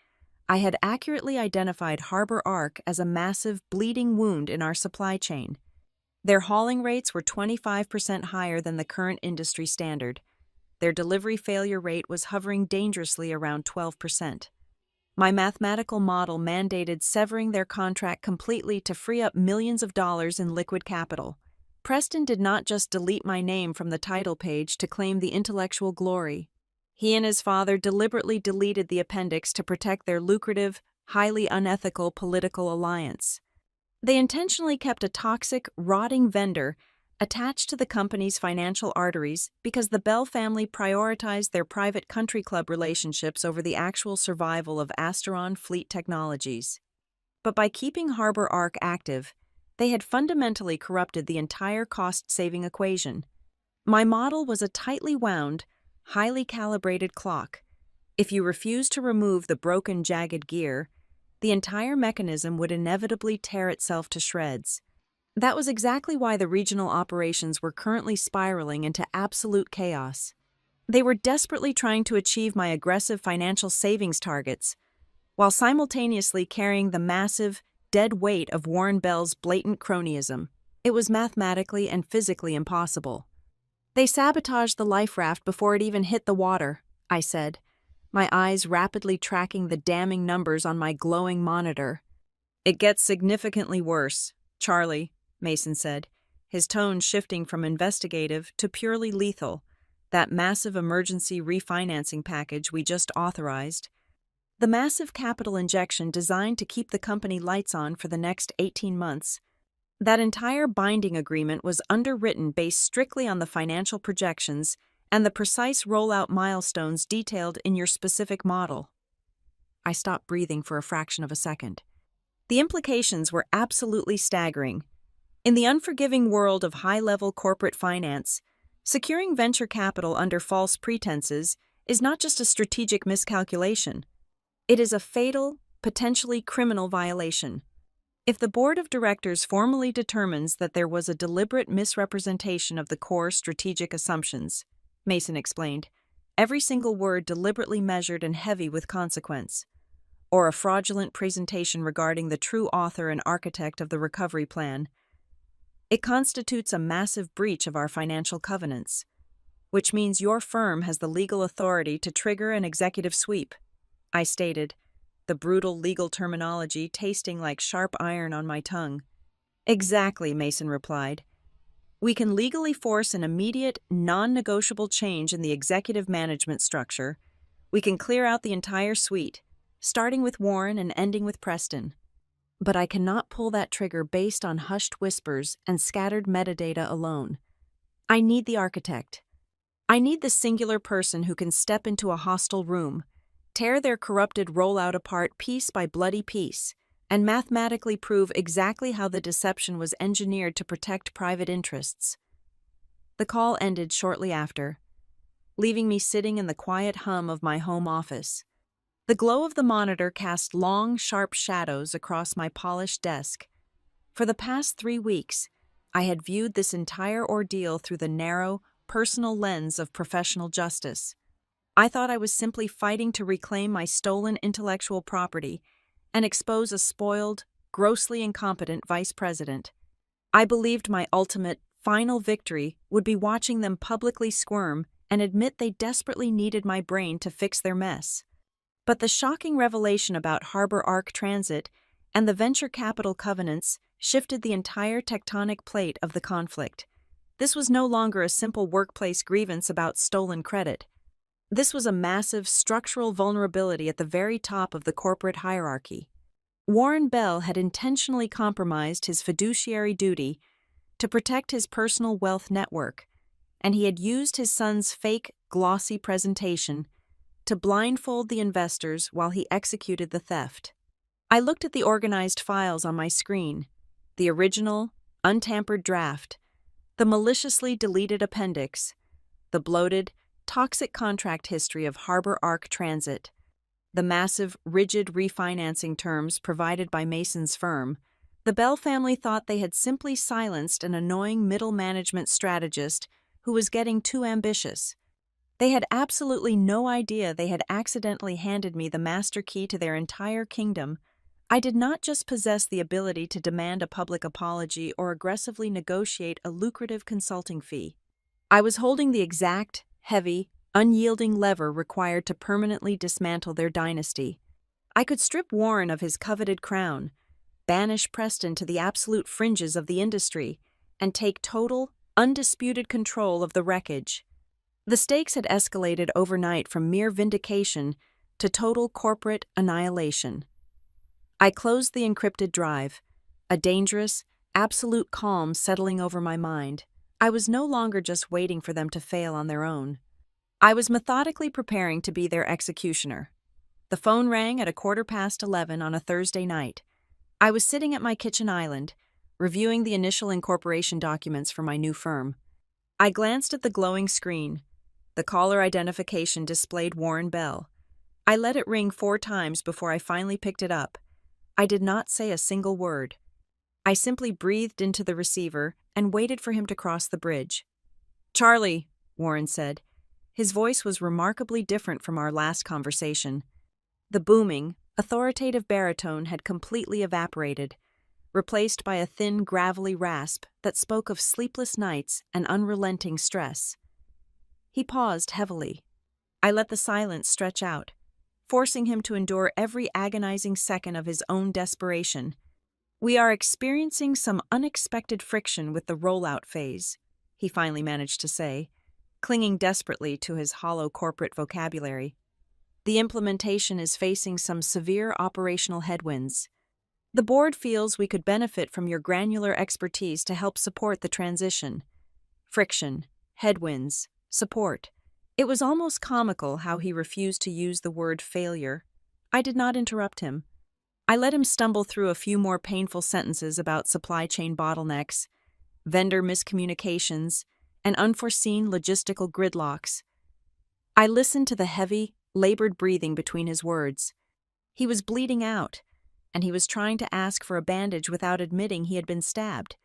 I had accurately identified Harbor Ark as a massive bleeding wound in our supply chain. Their hauling rates were 25% higher than the current industry standard. Their delivery failure rate was hovering dangerously around 12%. My mathematical model mandated severing their contract completely to free up millions of dollars in liquid capital. Preston did not just delete my name from the title page to claim the intellectual glory. He and his father deliberately deleted the appendix to protect their lucrative, highly unethical political alliance. They intentionally kept a toxic, rotting vendor attached to the company's financial arteries because the Bell family prioritized their private country club relationships over the actual survival of Asteron Fleet Technologies. But by keeping Harbor Ark active, they had fundamentally corrupted the entire cost-saving equation. My model was a tightly wound, highly calibrated clock. If you refused to remove the broken, jagged gear, the entire mechanism would inevitably tear itself to shreds. That was exactly why the regional operations were currently spiraling into absolute chaos. They were desperately trying to achieve my aggressive financial savings targets, while simultaneously carrying the massive, dead weight of Warren Bell's blatant cronyism. It was mathematically and physically impossible. They sabotaged the life raft before it even hit the water, I said, my eyes rapidly tracking the damning numbers on my glowing monitor. It gets significantly worse, Charlie, Mason said, his tone shifting from investigative to purely lethal. That massive emergency refinancing package we just authorized. The massive capital injection designed to keep the company lights on for the next 18 months. That entire binding agreement was underwritten based strictly on the financial projections and the precise rollout milestones detailed in your specific model. I stopped breathing for a fraction of a second. The implications were absolutely staggering. In the unforgiving world of high-level corporate finance, securing venture capital under false pretenses is not just a strategic miscalculation. It is a fatal, potentially criminal violation. If the board of directors formally determines that there was a deliberate misrepresentation of the core strategic assumptions, Mason explained, every single word deliberately measured and heavy with consequence, or a fraudulent presentation regarding the true author and architect of the recovery plan, it constitutes a massive breach of our financial covenants, which means your firm has the legal authority to trigger an executive sweep, I stated, the brutal legal terminology tasting like sharp iron on my tongue. Exactly, Mason replied. We can legally force an immediate, non-negotiable change in the executive management structure. We can clear out the entire suite, starting with Warren and ending with Preston. But I cannot pull that trigger based on hushed whispers and scattered metadata alone. I need the architect. I need the singular person who can step into a hostile room, tear their corrupted rollout apart piece by bloody piece, and mathematically prove exactly how the deception was engineered to protect private interests. The call ended shortly after, leaving me sitting in the quiet hum of my home office. The glow of the monitor cast long, sharp shadows across my polished desk. For the past 3 weeks, I had viewed this entire ordeal through the narrow, personal lens of professional justice. I thought I was simply fighting to reclaim my stolen intellectual property and expose a spoiled, grossly incompetent vice president. I believed my ultimate, final victory would be watching them publicly squirm and admit they desperately needed my brain to fix their mess. But the shocking revelation about Harbor Ark Transit and the venture capital covenants shifted the entire tectonic plate of the conflict. This was no longer a simple workplace grievance about stolen credit. This was a massive structural vulnerability at the very top of the corporate hierarchy. Warren Bell had intentionally compromised his fiduciary duty to protect his personal wealth network, and he had used his son's fake, glossy presentation to blindfold the investors while he executed the theft. I looked at the organized files on my screen, the original, untampered draft, the maliciously deleted appendix, the bloated, toxic contract history of Harbor Ark Transit, the massive, rigid refinancing terms provided by Mason's firm, The Bell family thought they had simply silenced an annoying middle management strategist who was getting too ambitious. They had absolutely no idea they had accidentally handed me the master key to their entire kingdom. I did not just possess the ability to demand a public apology or aggressively negotiate a lucrative consulting fee. I was holding the exact, heavy, unyielding lever required to permanently dismantle their dynasty. I could strip Warren of his coveted crown, banish Preston to the absolute fringes of the industry, and take total, undisputed control of the wreckage. The stakes had escalated overnight from mere vindication to total corporate annihilation. I closed the encrypted drive, a dangerous, absolute calm settling over my mind. I was no longer just waiting for them to fail on their own. I was methodically preparing to be their executioner. The phone rang at 11:15 on a Thursday night. I was sitting at my kitchen island, reviewing the initial incorporation documents for my new firm. I glanced at the glowing screen. The caller identification displayed Warren Bell. I let it ring 4 times before I finally picked it up. I did not say a single word. I simply breathed into the receiver and waited for him to cross the bridge. "Charlie," Warren said. His voice was remarkably different from our last conversation. The booming, authoritative baritone had completely evaporated, replaced by a thin, gravelly rasp that spoke of sleepless nights and unrelenting stress. He paused heavily. I let the silence stretch out, forcing him to endure every agonizing second of his own desperation. "We are experiencing some unexpected friction with the rollout phase," he finally managed to say, clinging desperately to his hollow corporate vocabulary. "The implementation is facing some severe operational headwinds. The board feels we could benefit from your granular expertise to help support the transition." Friction, headwinds, support. It was almost comical how he refused to use the word failure. I did not interrupt him. I let him stumble through a few more painful sentences about supply chain bottlenecks, vendor miscommunications, and unforeseen logistical gridlocks. I listened to the heavy, labored breathing between his words. He was bleeding out, and he was trying to ask for a bandage without admitting he had been stabbed.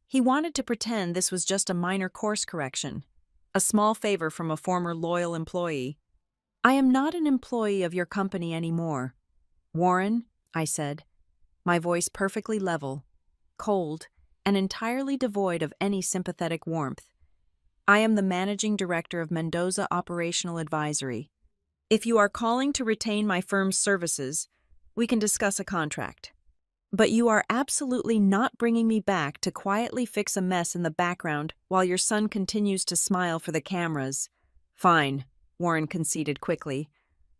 He wanted to pretend this was just a minor course correction, a small favor from a former loyal employee. "I am not an employee of your company anymore, Warren," I said, my voice perfectly level, cold, and entirely devoid of any sympathetic warmth. "I am the managing director of Mendoza Operational Advisory. If you are calling to retain my firm's services, we can discuss a contract. But you are absolutely not bringing me back to quietly fix a mess in the background while your son continues to smile for the cameras." "Fine," Warren conceded quickly,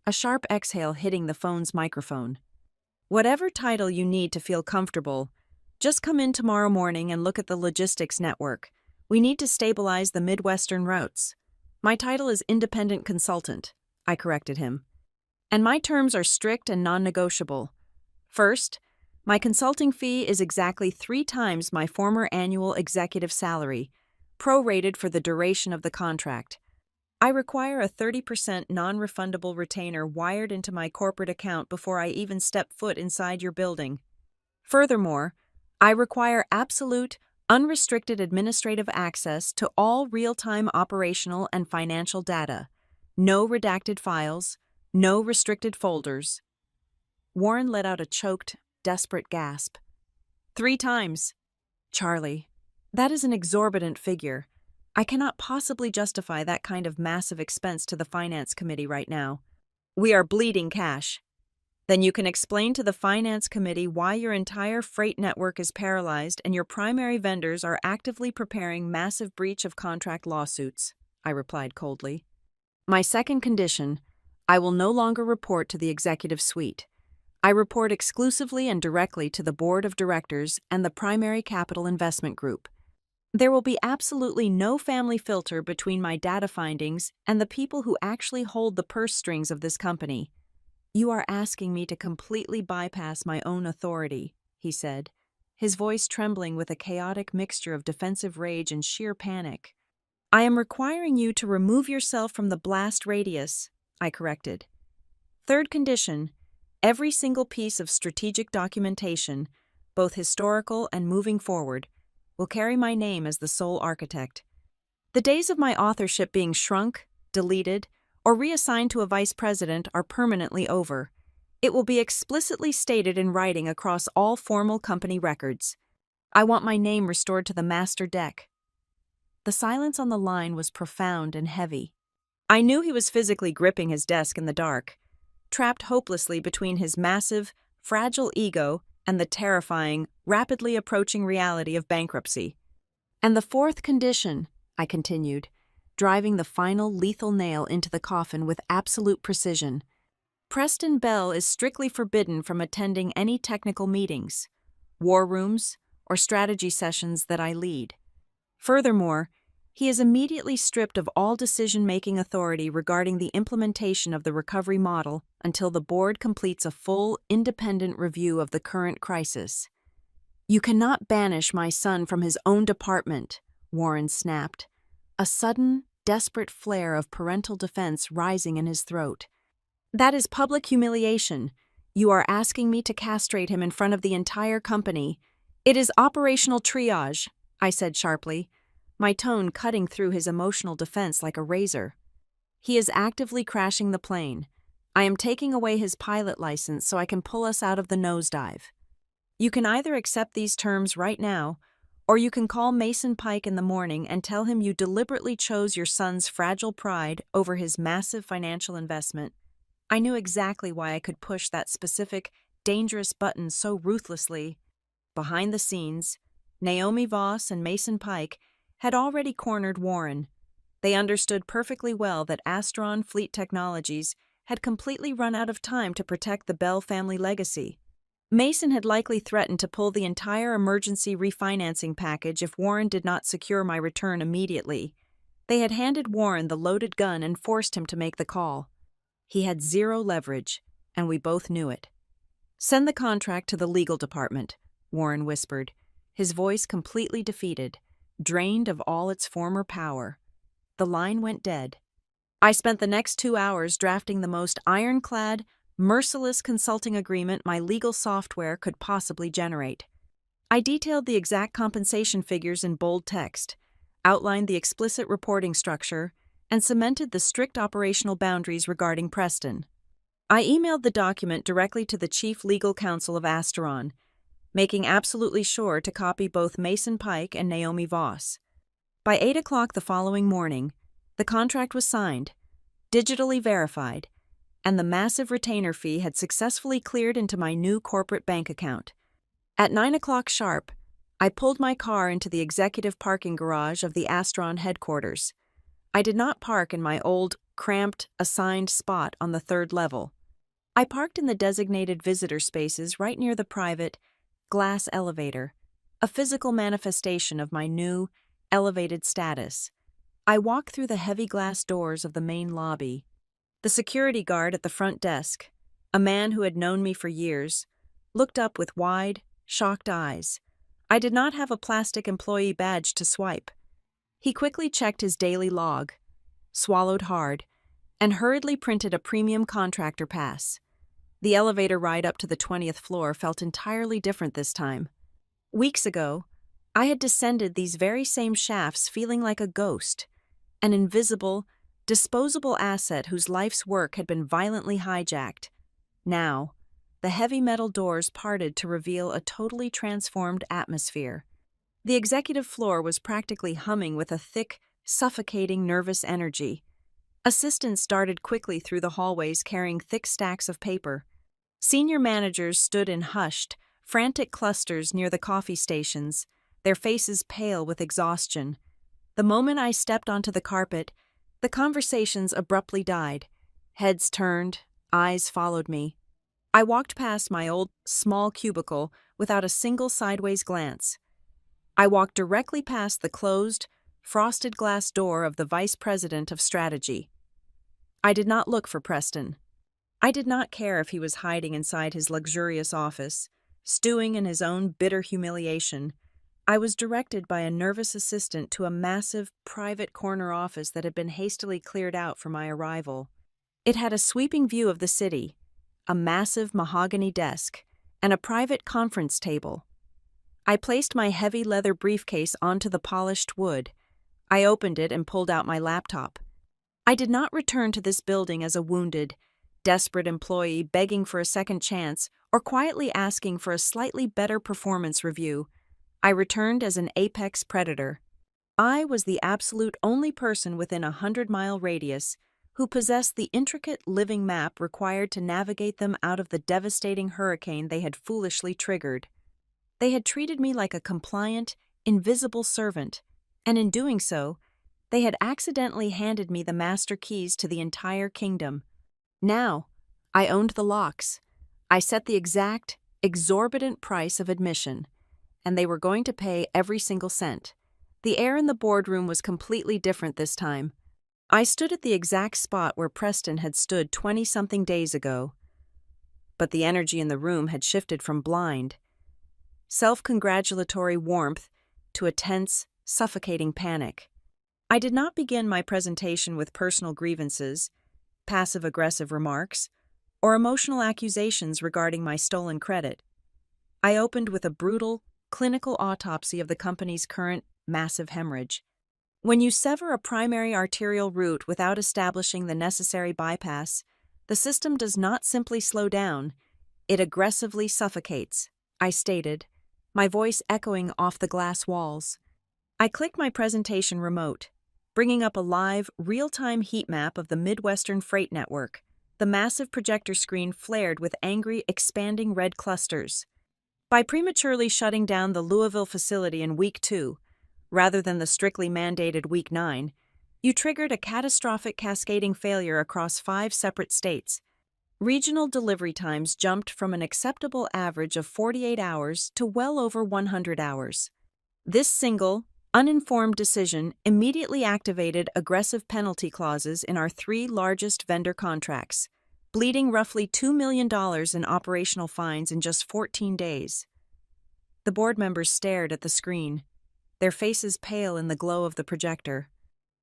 a sharp exhale hitting the phone's microphone. "Whatever title you need to feel comfortable, just come in tomorrow morning and look at the logistics network. We need to stabilize the Midwestern routes. My title is independent consultant," I corrected him. "And my terms are strict and non-negotiable. First, my consulting fee is exactly 3 times my former annual executive salary, prorated for the duration of the contract. I require a 30% non-refundable retainer wired into my corporate account before I even step foot inside your building. Furthermore, I require absolute, unrestricted administrative access to all real-time operational and financial data. No redacted files, no restricted folders." Warren let out a choked, desperate gasp. 3 times. "Charlie, that is an exorbitant figure. I cannot possibly justify that kind of massive expense to the finance committee right now. We are bleeding cash. Then you can explain to the finance committee why your entire freight network is paralyzed and your primary vendors are actively preparing massive breach of contract lawsuits," I replied coldly. "My second condition, I will no longer report to the executive suite. I report exclusively and directly to the board of directors and the primary capital investment group. There will be absolutely no family filter between my data findings and the people who actually hold the purse strings of this company." "You are asking me to completely bypass my own authority," he said, his voice trembling with a chaotic mixture of defensive rage and sheer panic. "I am requiring you to remove yourself from the blast radius," I corrected. "Third condition, every single piece of strategic documentation, both historical and moving forward, will carry my name as the sole architect. The days of my authorship being shrunk, deleted, or reassigned to a vice president are permanently over. It will be explicitly stated in writing across all formal company records. I want my name restored to the master deck. The silence on the line was profound and heavy. I knew he was physically gripping his desk in the dark, trapped hopelessly between his massive, fragile ego and the terrifying, rapidly approaching reality of bankruptcy. And the fourth condition, I continued, driving the final lethal nail into the coffin with absolute precision. Preston Bell is strictly forbidden from attending any technical meetings, war rooms, or strategy sessions that I lead. Furthermore, he is immediately stripped of all decision-making authority regarding the implementation of the recovery model until the board completes a full, independent review of the current crisis. "You cannot banish my son from his own department," Warren snapped, a sudden, desperate flare of parental defense rising in his throat. "That is public humiliation. You are asking me to castrate him in front of the entire company. It is operational triage," I said sharply, my tone cutting through his emotional defense like a razor. "He is actively crashing the plane. I am taking away his pilot license so I can pull us out of the nosedive. You can either accept these terms right now, or you can call Mason Pike in the morning and tell him you deliberately chose your son's fragile pride over his massive financial investment." I knew exactly why I could push that specific, dangerous button so ruthlessly. Behind the scenes, Naomi Voss and Mason Pike had already cornered Warren. They understood perfectly well that Astron Fleet Technologies had completely run out of time to protect the Bell family legacy. Mason had likely threatened to pull the entire emergency refinancing package if Warren did not secure my return immediately. They had handed Warren the loaded gun and forced him to make the call. He had zero leverage, and we both knew it. "Send the contract to the legal department," Warren whispered, his voice completely defeated, drained of all its former power. The line went dead. I spent the next 2 hours drafting the most ironclad, merciless consulting agreement my legal software could possibly generate. I detailed the exact compensation figures in bold text, outlined the explicit reporting structure, and cemented the strict operational boundaries regarding Preston. I emailed the document directly to the Chief Legal Counsel of Asteron, making absolutely sure to copy both Mason Pike and Naomi Voss. By 8 o'clock the following morning, the contract was signed, digitally verified, and the massive retainer fee had successfully cleared into my new corporate bank account. At 9 o'clock sharp, I pulled my car into the executive parking garage of the Astron headquarters. I did not park in my old, cramped, assigned spot on the 3rd level. I parked in the designated visitor spaces right near the private, glass elevator, a physical manifestation of my new, elevated status. I walked through the heavy glass doors of the main lobby. The security guard at the front desk, a man who had known me for years, looked up with wide, shocked eyes. I did not have a plastic employee badge to swipe. He quickly checked his daily log, swallowed hard, and hurriedly printed a premium contractor pass. The elevator ride up to the 20th floor felt entirely different this time. Weeks ago, I had descended these very same shafts feeling like a ghost, an invisible, disposable asset whose life's work had been violently hijacked. Now, the heavy metal doors parted to reveal a totally transformed atmosphere. The executive floor was practically humming with a thick, suffocating nervous energy. Assistants darted quickly through the hallways carrying thick stacks of paper. Senior managers stood in hushed, frantic clusters near the coffee stations, their faces pale with exhaustion. The moment I stepped onto the carpet, the conversations abruptly died. Heads turned, eyes followed me. I walked past my old, small cubicle without a single sideways glance. I walked directly past the closed, frosted glass door of the Vice President of Strategy. I did not look for Preston. I did not care if he was hiding inside his luxurious office, stewing in his own bitter humiliation. I was directed by a nervous assistant to a massive, private corner office that had been hastily cleared out for my arrival. It had a sweeping view of the city, a massive mahogany desk, and a private conference table. I placed my heavy leather briefcase onto the polished wood. I opened it and pulled out my laptop. I did not return to this building as a wounded, desperate employee begging for a second chance or quietly asking for a slightly better performance review. I returned as an apex predator. I was the absolute only person within a 100-mile radius who possessed the intricate living map required to navigate them out of the devastating hurricane they had foolishly triggered. They had treated me like a compliant, invisible servant, and in doing so, they had accidentally handed me the master keys to the entire kingdom. Now, I owned the locks. I set the exact, exorbitant price of admission, and they were going to pay every single cent. The air in the boardroom was completely different this time. I stood at the exact spot where Preston had stood 20-something days ago. But the energy in the room had shifted from blind, self-congratulatory warmth to a tense, suffocating panic. I did not begin my presentation with personal grievances, passive-aggressive remarks, or emotional accusations regarding my stolen credit. I opened with a brutal, clinical autopsy of the company's current massive hemorrhage. When you sever a primary arterial route without establishing the necessary bypass, the system does not simply slow down, it aggressively suffocates, I stated, my voice echoing off the glass walls. I clicked my presentation remote, bringing up a live, real-time heat map of the Midwestern Freight Network. The massive projector screen flared with angry, expanding red clusters. By prematurely shutting down the Louisville facility in Week 2, rather than the strictly mandated Week 9, you triggered a catastrophic cascading failure across 5 separate states. Regional delivery times jumped from an acceptable average of 48 hours to well over 100 hours. This single, uninformed decision immediately activated aggressive penalty clauses in our 3 largest vendor contracts, bleeding roughly $2 million in operational fines in just 14 days. The board members stared at the screen, their faces pale in the glow of the projector.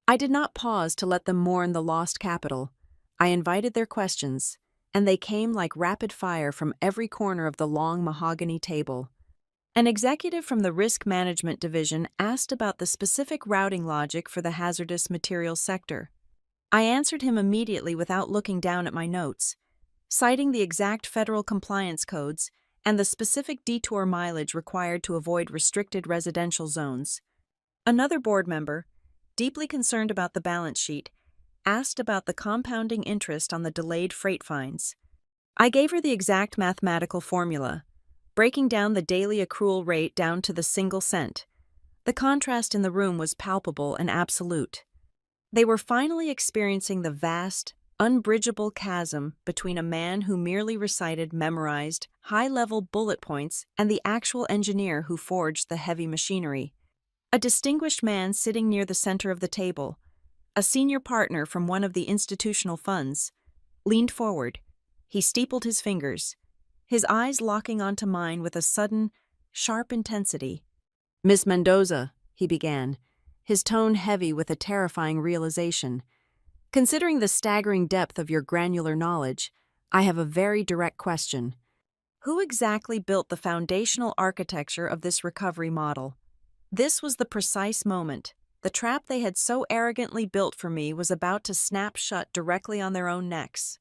I did not pause to let them mourn the lost capital. I invited their questions, and they came like rapid fire from every corner of the long mahogany table. An executive from the Risk Management Division asked about the specific routing logic for the hazardous materials sector. I answered him immediately without looking down at my notes, citing the exact federal compliance codes and the specific detour mileage required to avoid restricted residential zones. Another board member, deeply concerned about the balance sheet, asked about the compounding interest on the delayed freight fines. I gave her the exact mathematical formula, breaking down the daily accrual rate down to the single cent. The contrast in the room was palpable and absolute. They were finally experiencing the vast, unbridgeable chasm between a man who merely recited memorized, high-level bullet points and the actual engineer who forged the heavy machinery. A distinguished man sitting near the center of the table, a senior partner from one of the institutional funds, leaned forward. He steepled his fingers, his eyes locking onto mine with a sudden, sharp intensity. "Miss Mendoza," he began, his tone heavy with a terrifying realization. "Considering the staggering depth of your granular knowledge, I have a very direct question. Who exactly built the foundational architecture of this recovery model?" This was the precise moment. The trap they had so arrogantly built for me was about to snap shut directly on their own necks.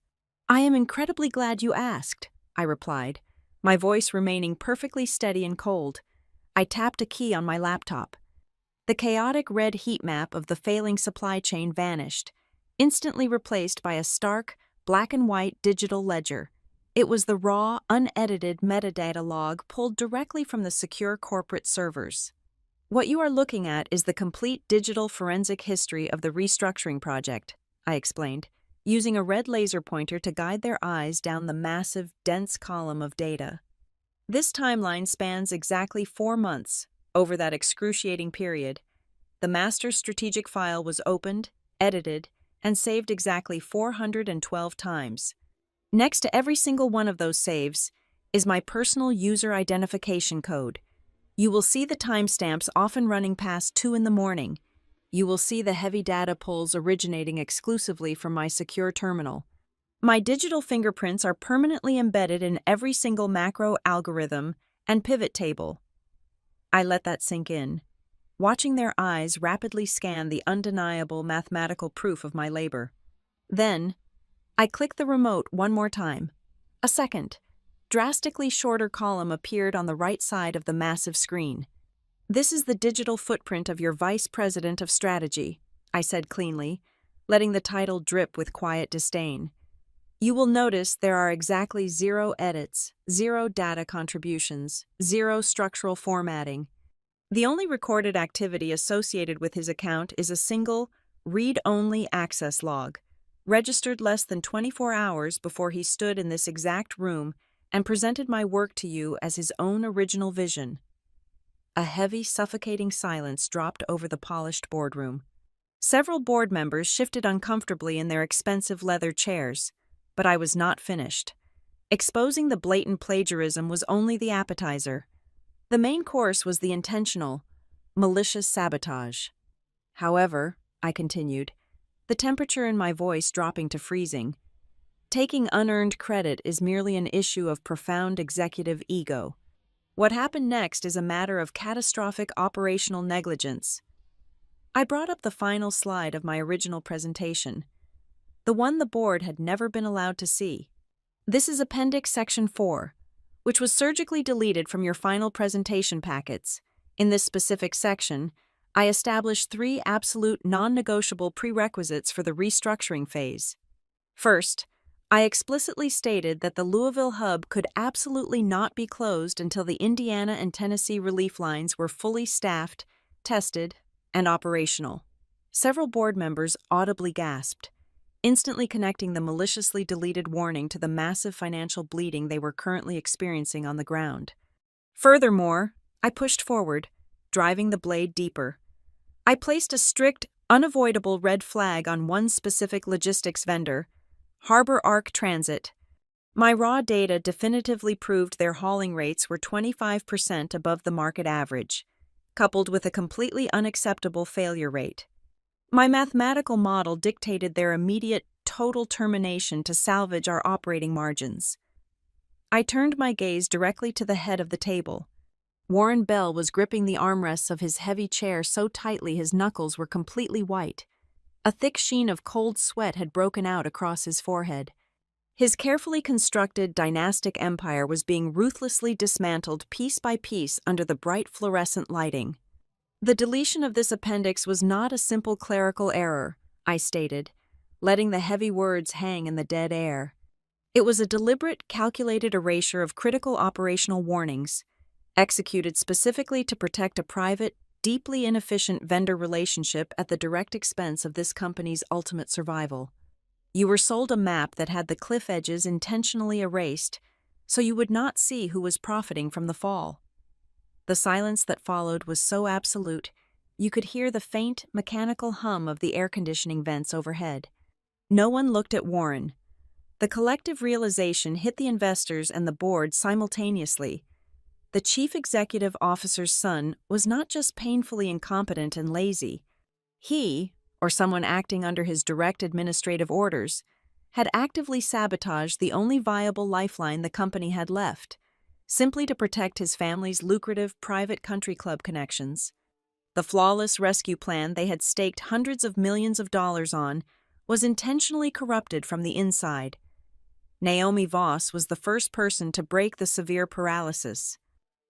"I am incredibly glad you asked," I replied, my voice remaining perfectly steady and cold. I tapped a key on my laptop. The chaotic red heat map of the failing supply chain vanished, instantly replaced by a stark, black-and-white digital ledger. It was the raw, unedited metadata log pulled directly from the secure corporate servers. "What you are looking at is the complete digital forensic history of the restructuring project," I explained, using a red laser pointer to guide their eyes down the massive, dense column of data. This timeline spans exactly 4 months. Over that excruciating period, the master strategic file was opened, edited, and saved exactly 412 times. Next to every single one of those saves is my personal user identification code. You will see the timestamps often running past 2 in the morning. You will see the heavy data pulls originating exclusively from my secure terminal. My digital fingerprints are permanently embedded in every single macro algorithm and pivot table. I let that sink in, watching their eyes rapidly scan the undeniable mathematical proof of my labor. Then, I clicked the remote one more time. A second, drastically shorter column appeared on the right side of the massive screen. "This is the digital footprint of your Vice President of Strategy," I said cleanly, letting the title drip with quiet disdain. "You will notice there are exactly 0 edits, 0 data contributions, 0 structural formatting. The only recorded activity associated with his account is a single, read-only access log, registered less than 24 hours before he stood in this exact room and presented my work to you as his own original vision." A heavy, suffocating silence dropped over the polished boardroom. Several board members shifted uncomfortably in their expensive leather chairs, but I was not finished. Exposing the blatant plagiarism was only the appetizer. The main course was the intentional, malicious sabotage. "However," I continued, the temperature in my voice dropping to freezing, "taking unearned credit is merely an issue of profound executive ego. What happened next is a matter of catastrophic operational negligence." I brought up the final slide of my original presentation, the one the board had never been allowed to see. "This is Appendix Section 4, which was surgically deleted from your final presentation packets. In this specific section, I established 3 absolute non-negotiable prerequisites for the restructuring phase. First, I explicitly stated that the Louisville hub could absolutely not be closed until the Indiana and Tennessee relief lines were fully staffed, tested, and operational." Several board members audibly gasped, instantly connecting the maliciously deleted warning to the massive financial bleeding they were currently experiencing on the ground. Furthermore, I pushed forward, driving the blade deeper. I placed a strict, unavoidable red flag on one specific logistics vendor, Harbor Arc Transit. My raw data definitively proved their hauling rates were 25% above the market average, coupled with a completely unacceptable failure rate. My mathematical model dictated their immediate total termination to salvage our operating margins. I turned my gaze directly to the head of the table. Warren Bell was gripping the armrests of his heavy chair so tightly his knuckles were completely white. A thick sheen of cold sweat had broken out across his forehead. His carefully constructed dynastic empire was being ruthlessly dismantled piece by piece under the bright fluorescent lighting. "The deletion of this appendix was not a simple clerical error," I stated, letting the heavy words hang in the dead air. "It was a deliberate, calculated erasure of critical operational warnings, executed specifically to protect a private, deeply inefficient vendor relationship at the direct expense of this company's ultimate survival. You were sold a map that had the cliff edges intentionally erased, so you would not see who was profiting from the fall." The silence that followed was so absolute, you could hear the faint, mechanical hum of the air conditioning vents overhead. No one looked at Warren. The collective realization hit the investors and the board simultaneously. The chief executive officer's son was not just painfully incompetent and lazy. He, or someone acting under his direct administrative orders, had actively sabotaged the only viable lifeline the company had left, simply to protect his family's lucrative private country club connections. The flawless rescue plan they had staked hundreds of millions of dollars on was intentionally corrupted from the inside. Naomi Voss was the first person to break the severe paralysis.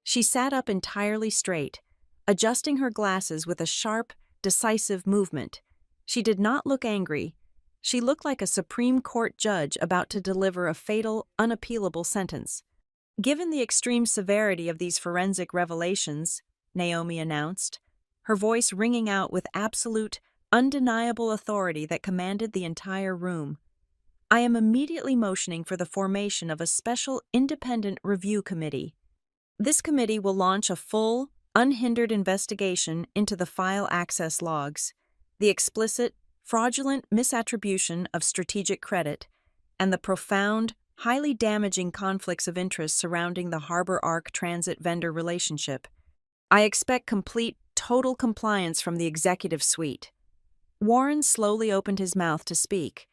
She sat up entirely straight, adjusting her glasses with a sharp, decisive movement. She did not look angry. She looked like a Supreme Court judge about to deliver a fatal, unappealable sentence. "Given the extreme severity of these forensic revelations," Naomi announced, her voice ringing out with absolute, undeniable authority that commanded the entire room, "I am immediately motioning for the formation of a special independent review committee. This committee will launch a full, unhindered investigation into the file access logs, the explicit, fraudulent misattribution of strategic credit, and the profound, highly damaging conflicts of interest surrounding the Harbor Arc Transit vendor relationship. I expect complete, total compliance from the executive suite." Warren slowly opened his mouth to speak,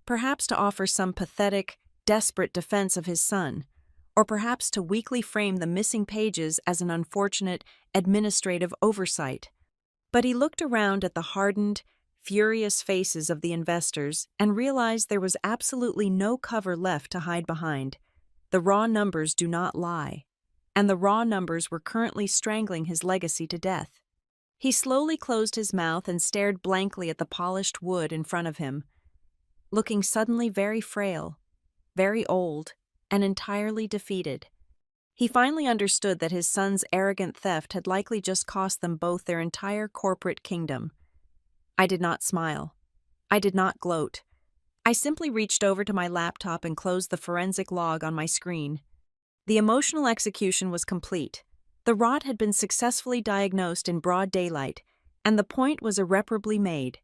perhaps to offer some pathetic, desperate defense of his son, or perhaps to weakly frame the missing pages as an unfortunate administrative oversight. But he looked around at the hardened, furious faces of the investors and realized there was absolutely no cover left to hide behind. The raw numbers do not lie, and the raw numbers were currently strangling his legacy to death. He slowly closed his mouth and stared blankly at the polished wood in front of him, looking suddenly very frail, very old, and entirely defeated. He finally understood that his son's arrogant theft had likely just cost them both their entire corporate kingdom. I did not smile. I did not gloat. I simply reached over to my laptop and closed the forensic log on my screen. The emotional execution was complete. The rot had been successfully diagnosed in broad daylight, and the point was irreparably made.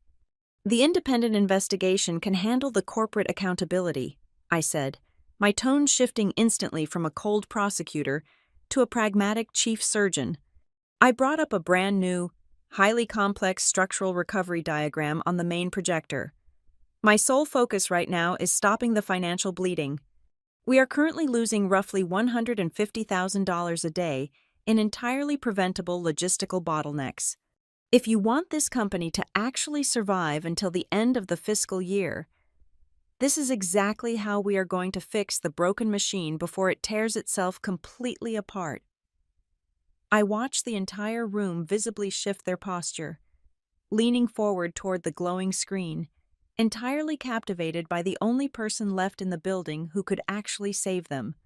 The independent investigation can handle the corporate accountability, I said, my tone shifting instantly from a cold prosecutor to a pragmatic chief surgeon. I brought up a brand new, highly complex structural recovery diagram on the main projector. My sole focus right now is stopping the financial bleeding. We are currently losing roughly $150,000 a day in entirely preventable logistical bottlenecks. If you want this company to actually survive until the end of the fiscal year, this is exactly how we are going to fix the broken machine before it tears itself completely apart. I watched the entire room visibly shift their posture, leaning forward toward the glowing screen, entirely captivated by the only person left in the building who could actually save them.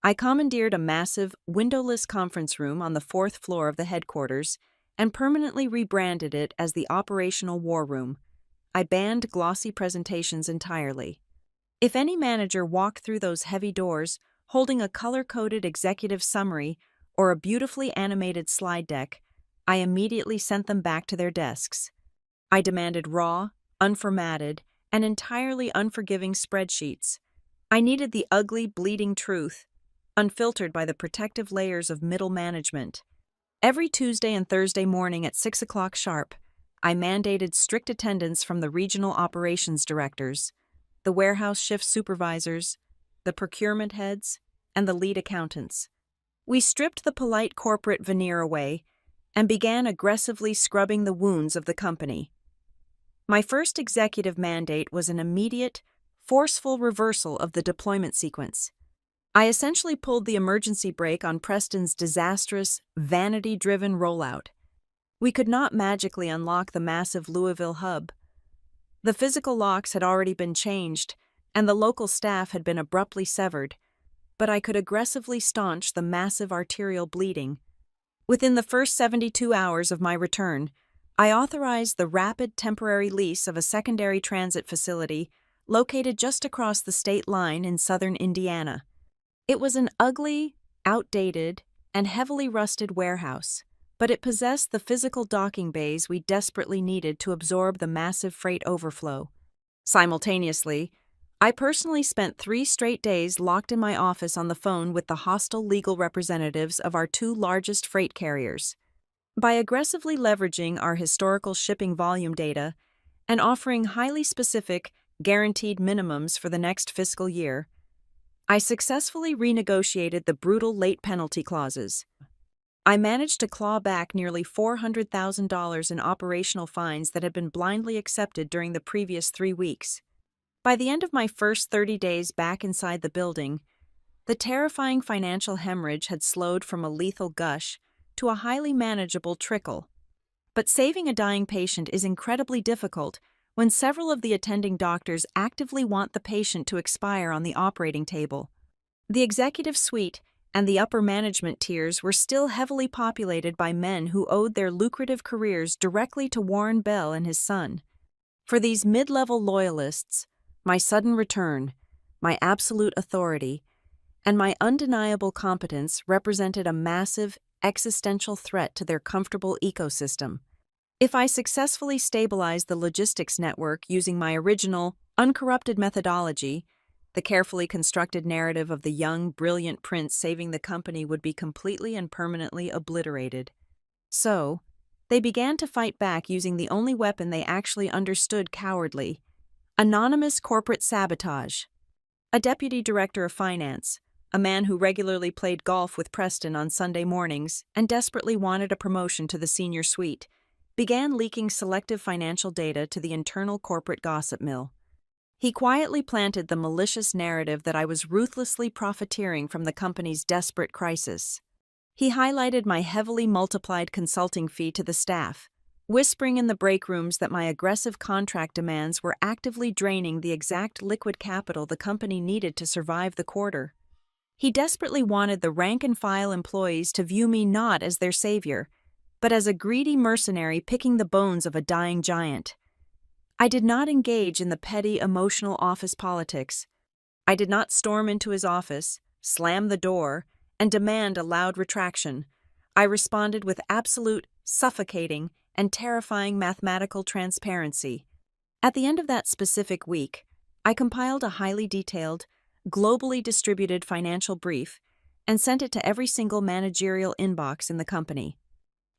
I commandeered a massive, windowless conference room on the 4th floor of the headquarters and permanently rebranded it as the Operational War Room. I banned glossy presentations entirely. If any manager walked through those heavy doors, holding a color-coded executive summary or a beautifully animated slide deck, I immediately sent them back to their desks. I demanded raw, unformatted, and entirely unforgiving spreadsheets. I needed the ugly, bleeding truth, unfiltered by the protective layers of middle management. Every Tuesday and Thursday morning at 6 o'clock sharp, I mandated strict attendance from the regional operations directors, the warehouse shift supervisors, the procurement heads, and the lead accountants. We stripped the polite corporate veneer away and began aggressively scrubbing the wounds of the company. My first executive mandate was an immediate, forceful reversal of the deployment sequence. I essentially pulled the emergency brake on Preston's disastrous, vanity-driven rollout. We could not magically unlock the massive Louisville hub. The physical locks had already been changed, and the local staff had been abruptly severed, but I could aggressively staunch the massive arterial bleeding. Within the first 72 hours of my return, I authorized the rapid temporary lease of a secondary transit facility located just across the state line in southern Indiana. It was an ugly, outdated, and heavily rusted warehouse, but it possessed the physical docking bays we desperately needed to absorb the massive freight overflow. Simultaneously, I personally spent 3 straight days locked in my office on the phone with the hostile legal representatives of our 2 largest freight carriers. By aggressively leveraging our historical shipping volume data and offering highly specific, guaranteed minimums for the next fiscal year, I successfully renegotiated the brutal late penalty clauses. I managed to claw back nearly $400,000 in operational fines that had been blindly accepted during the previous 3 weeks. By the end of my first 30 days back inside the building, the terrifying financial hemorrhage had slowed from a lethal gush to a highly manageable trickle. But saving a dying patient is incredibly difficult when several of the attending doctors actively want the patient to expire on the operating table. The executive suite and the upper management tiers were still heavily populated by men who owed their lucrative careers directly to Warren Bell and his son. For these mid-level loyalists, my sudden return, my absolute authority, and my undeniable competence represented a massive, existential threat to their comfortable ecosystem. If I successfully stabilized the logistics network using my original, uncorrupted methodology, the carefully constructed narrative of the young, brilliant prince saving the company would be completely and permanently obliterated. So, they began to fight back using the only weapon they actually understood cowardly: anonymous corporate sabotage. A deputy director of finance, a man who regularly played golf with Preston on Sunday mornings and desperately wanted a promotion to the senior suite, began leaking selective financial data to the internal corporate gossip mill. He quietly planted the malicious narrative that I was ruthlessly profiteering from the company's desperate crisis. He highlighted my heavily multiplied consulting fee to the staff, whispering in the break rooms that my aggressive contract demands were actively draining the exact liquid capital the company needed to survive the quarter. He desperately wanted the rank-and-file employees to view me not as their savior, but as a greedy mercenary picking the bones of a dying giant. I did not engage in the petty, emotional office politics. I did not storm into his office, slam the door, and demand a loud retraction. I responded with absolute, suffocating, and terrifying mathematical transparency. At the end of that specific week, I compiled a highly detailed, globally distributed financial brief and sent it to every single managerial inbox in the company.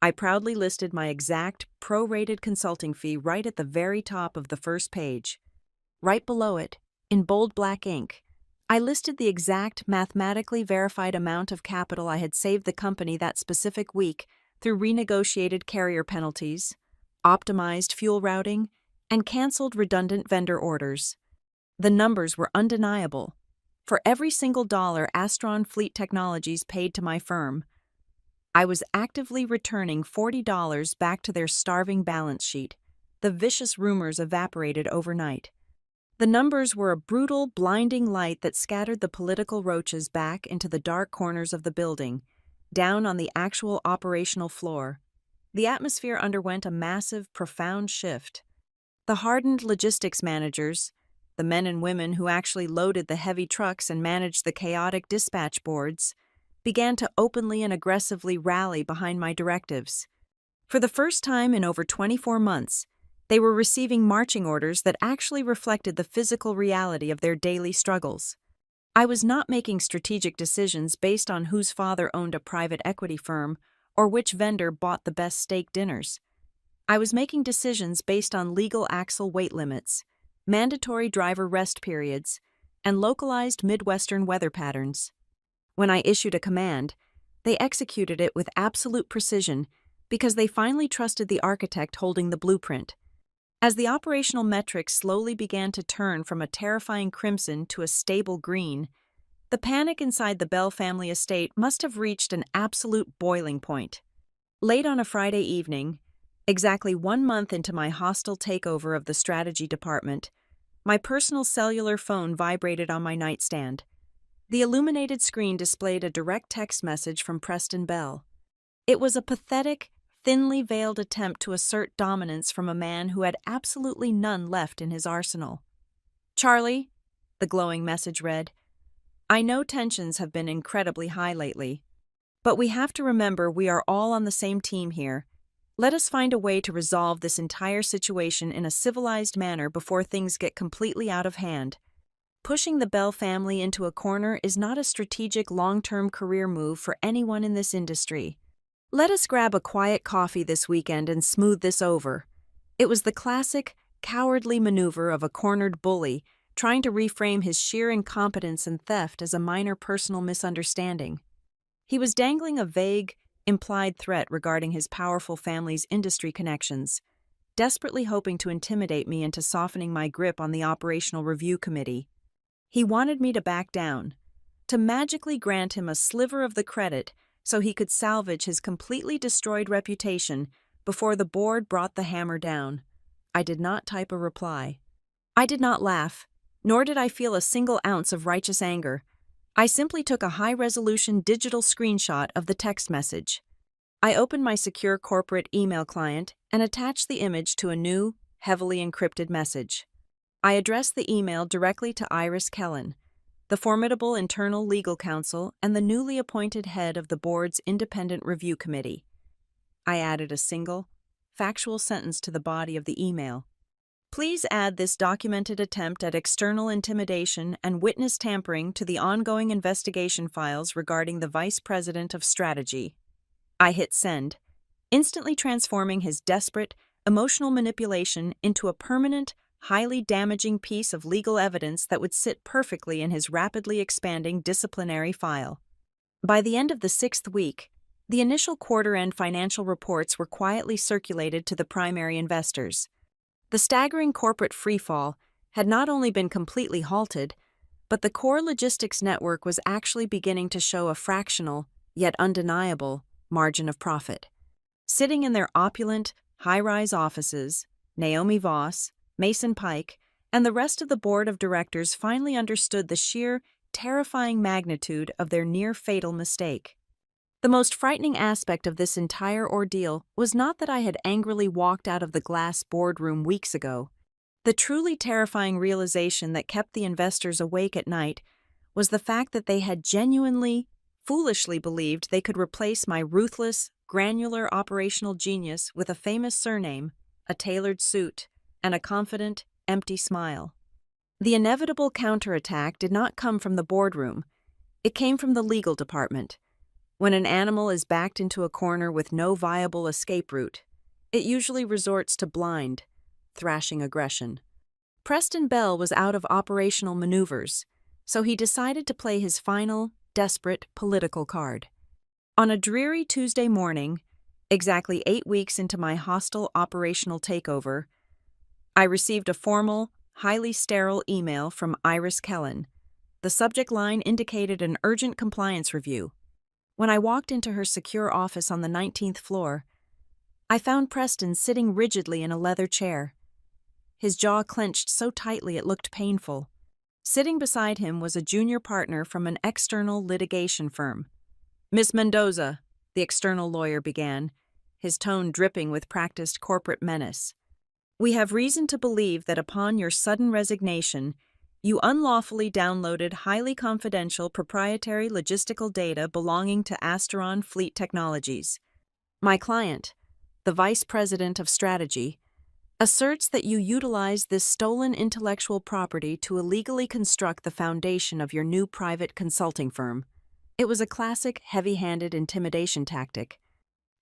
I proudly listed my exact, prorated consulting fee right at the very top of the first page. Right below it, in bold black ink, I listed the exact mathematically verified amount of capital I had saved the company that specific week through renegotiated carrier penalties, optimized fuel routing, and canceled redundant vendor orders. The numbers were undeniable. For every single dollar Astron Fleet Technologies paid to my firm, I was actively returning $40 back to their starving balance sheet. The vicious rumors evaporated overnight. The numbers were a brutal, blinding light that scattered the political roaches back into the dark corners of the building, down on the actual operational floor. The atmosphere underwent a massive, profound shift. The hardened logistics managers, the men and women who actually loaded the heavy trucks and managed the chaotic dispatch boards, began to openly and aggressively rally behind my directives. For the first time in over 24 months, they were receiving marching orders that actually reflected the physical reality of their daily struggles. I was not making strategic decisions based on whose father owned a private equity firm or which vendor bought the best steak dinners. I was making decisions based on legal axle weight limits, mandatory driver rest periods, and localized Midwestern weather patterns. When I issued a command, they executed it with absolute precision because they finally trusted the architect holding the blueprint. As the operational metrics slowly began to turn from a terrifying crimson to a stable green, the panic inside the Bell family estate must have reached an absolute boiling point. Late on a Friday evening, exactly 1 month into my hostile takeover of the strategy department, my personal cellular phone vibrated on my nightstand. The illuminated screen displayed a direct text message from Preston Bell. It was a pathetic, thinly veiled attempt to assert dominance from a man who had absolutely none left in his arsenal. "Charlie," the glowing message read, "I know tensions have been incredibly high lately, but we have to remember we are all on the same team here. Let us find a way to resolve this entire situation in a civilized manner before things get completely out of hand. Pushing the Bell family into a corner is not a strategic long-term career move for anyone in this industry. Let us grab a quiet coffee this weekend and smooth this over." It was the classic, cowardly maneuver of a cornered bully trying to reframe his sheer incompetence and theft as a minor personal misunderstanding. He was dangling a vague, implied threat regarding his powerful family's industry connections, desperately hoping to intimidate me into softening my grip on the Operational Review Committee. He wanted me to back down, to magically grant him a sliver of the credit so he could salvage his completely destroyed reputation before the board brought the hammer down. I did not type a reply. I did not laugh, nor did I feel a single ounce of righteous anger. I simply took a high-resolution digital screenshot of the text message. I opened my secure corporate email client and attached the image to a new, heavily encrypted message. I addressed the email directly to Iris Kellen, the formidable internal legal counsel and the newly appointed head of the board's independent review committee. I added a single, factual sentence to the body of the email. "Please add this documented attempt at external intimidation and witness tampering to the ongoing investigation files regarding the Vice President of Strategy." I hit send, instantly transforming his desperate, emotional manipulation into a permanent, highly damaging piece of legal evidence that would sit perfectly in his rapidly expanding disciplinary file. By the end of the 6th week, the initial quarter-end financial reports were quietly circulated to the primary investors. The staggering corporate freefall had not only been completely halted, but the core logistics network was actually beginning to show a fractional, yet undeniable, margin of profit. Sitting in their opulent, high-rise offices, Naomi Voss, Mason Pike, and the rest of the board of directors finally understood the sheer, terrifying magnitude of their near-fatal mistake. The most frightening aspect of this entire ordeal was not that I had angrily walked out of the glass boardroom weeks ago. The truly terrifying realization that kept the investors awake at night was the fact that they had genuinely, foolishly believed they could replace my ruthless, granular operational genius with a famous surname, a tailored suit, and a confident, empty smile. The inevitable counterattack did not come from the boardroom. It came from the legal department. When an animal is backed into a corner with no viable escape route, it usually resorts to blind, thrashing aggression. Preston Bell was out of operational maneuvers, so he decided to play his final, desperate political card. On a dreary Tuesday morning, exactly 8 weeks into my hostile operational takeover, I received a formal, highly sterile email from Iris Kellen. The subject line indicated an urgent compliance review. When I walked into her secure office on the 19th floor, I found Preston sitting rigidly in a leather chair. His jaw clenched so tightly it looked painful. Sitting beside him was a junior partner from an external litigation firm. "Miss Mendoza," the external lawyer began, his tone dripping with practiced corporate menace. "We have reason to believe that upon your sudden resignation, you unlawfully downloaded highly confidential proprietary logistical data belonging to Asteron Fleet Technologies. My client, the Vice President of Strategy, asserts that you utilized this stolen intellectual property to illegally construct the foundation of your new private consulting firm." It was a classic, heavy-handed intimidation tactic.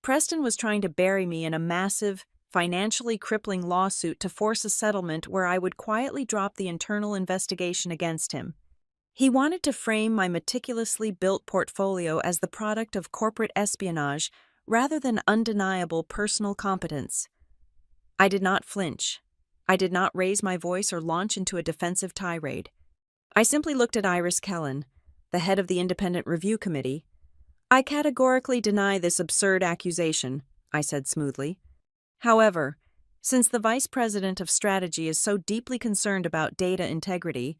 Preston was trying to bury me in a massive, financially crippling lawsuit to force a settlement where I would quietly drop the internal investigation against him. He wanted to frame my meticulously built portfolio as the product of corporate espionage rather than undeniable personal competence. I did not flinch. I did not raise my voice or launch into a defensive tirade. I simply looked at Iris Kellen, the head of the Independent Review Committee. "I categorically deny this absurd accusation," I said smoothly. "However, since the Vice President of Strategy is so deeply concerned about data integrity,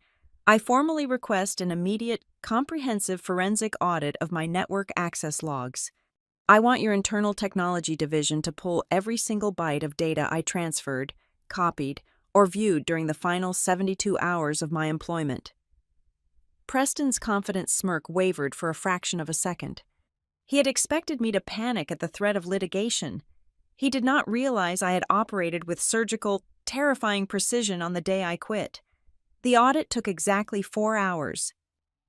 I formally request an immediate, comprehensive forensic audit of my network access logs. I want your internal technology division to pull every single byte of data I transferred, copied, or viewed during the final 72 hours of my employment." Preston's confident smirk wavered for a fraction of a second. He had expected me to panic at the threat of litigation. He did not realize I had operated with surgical, terrifying precision on the day I quit. The audit took exactly 4 hours.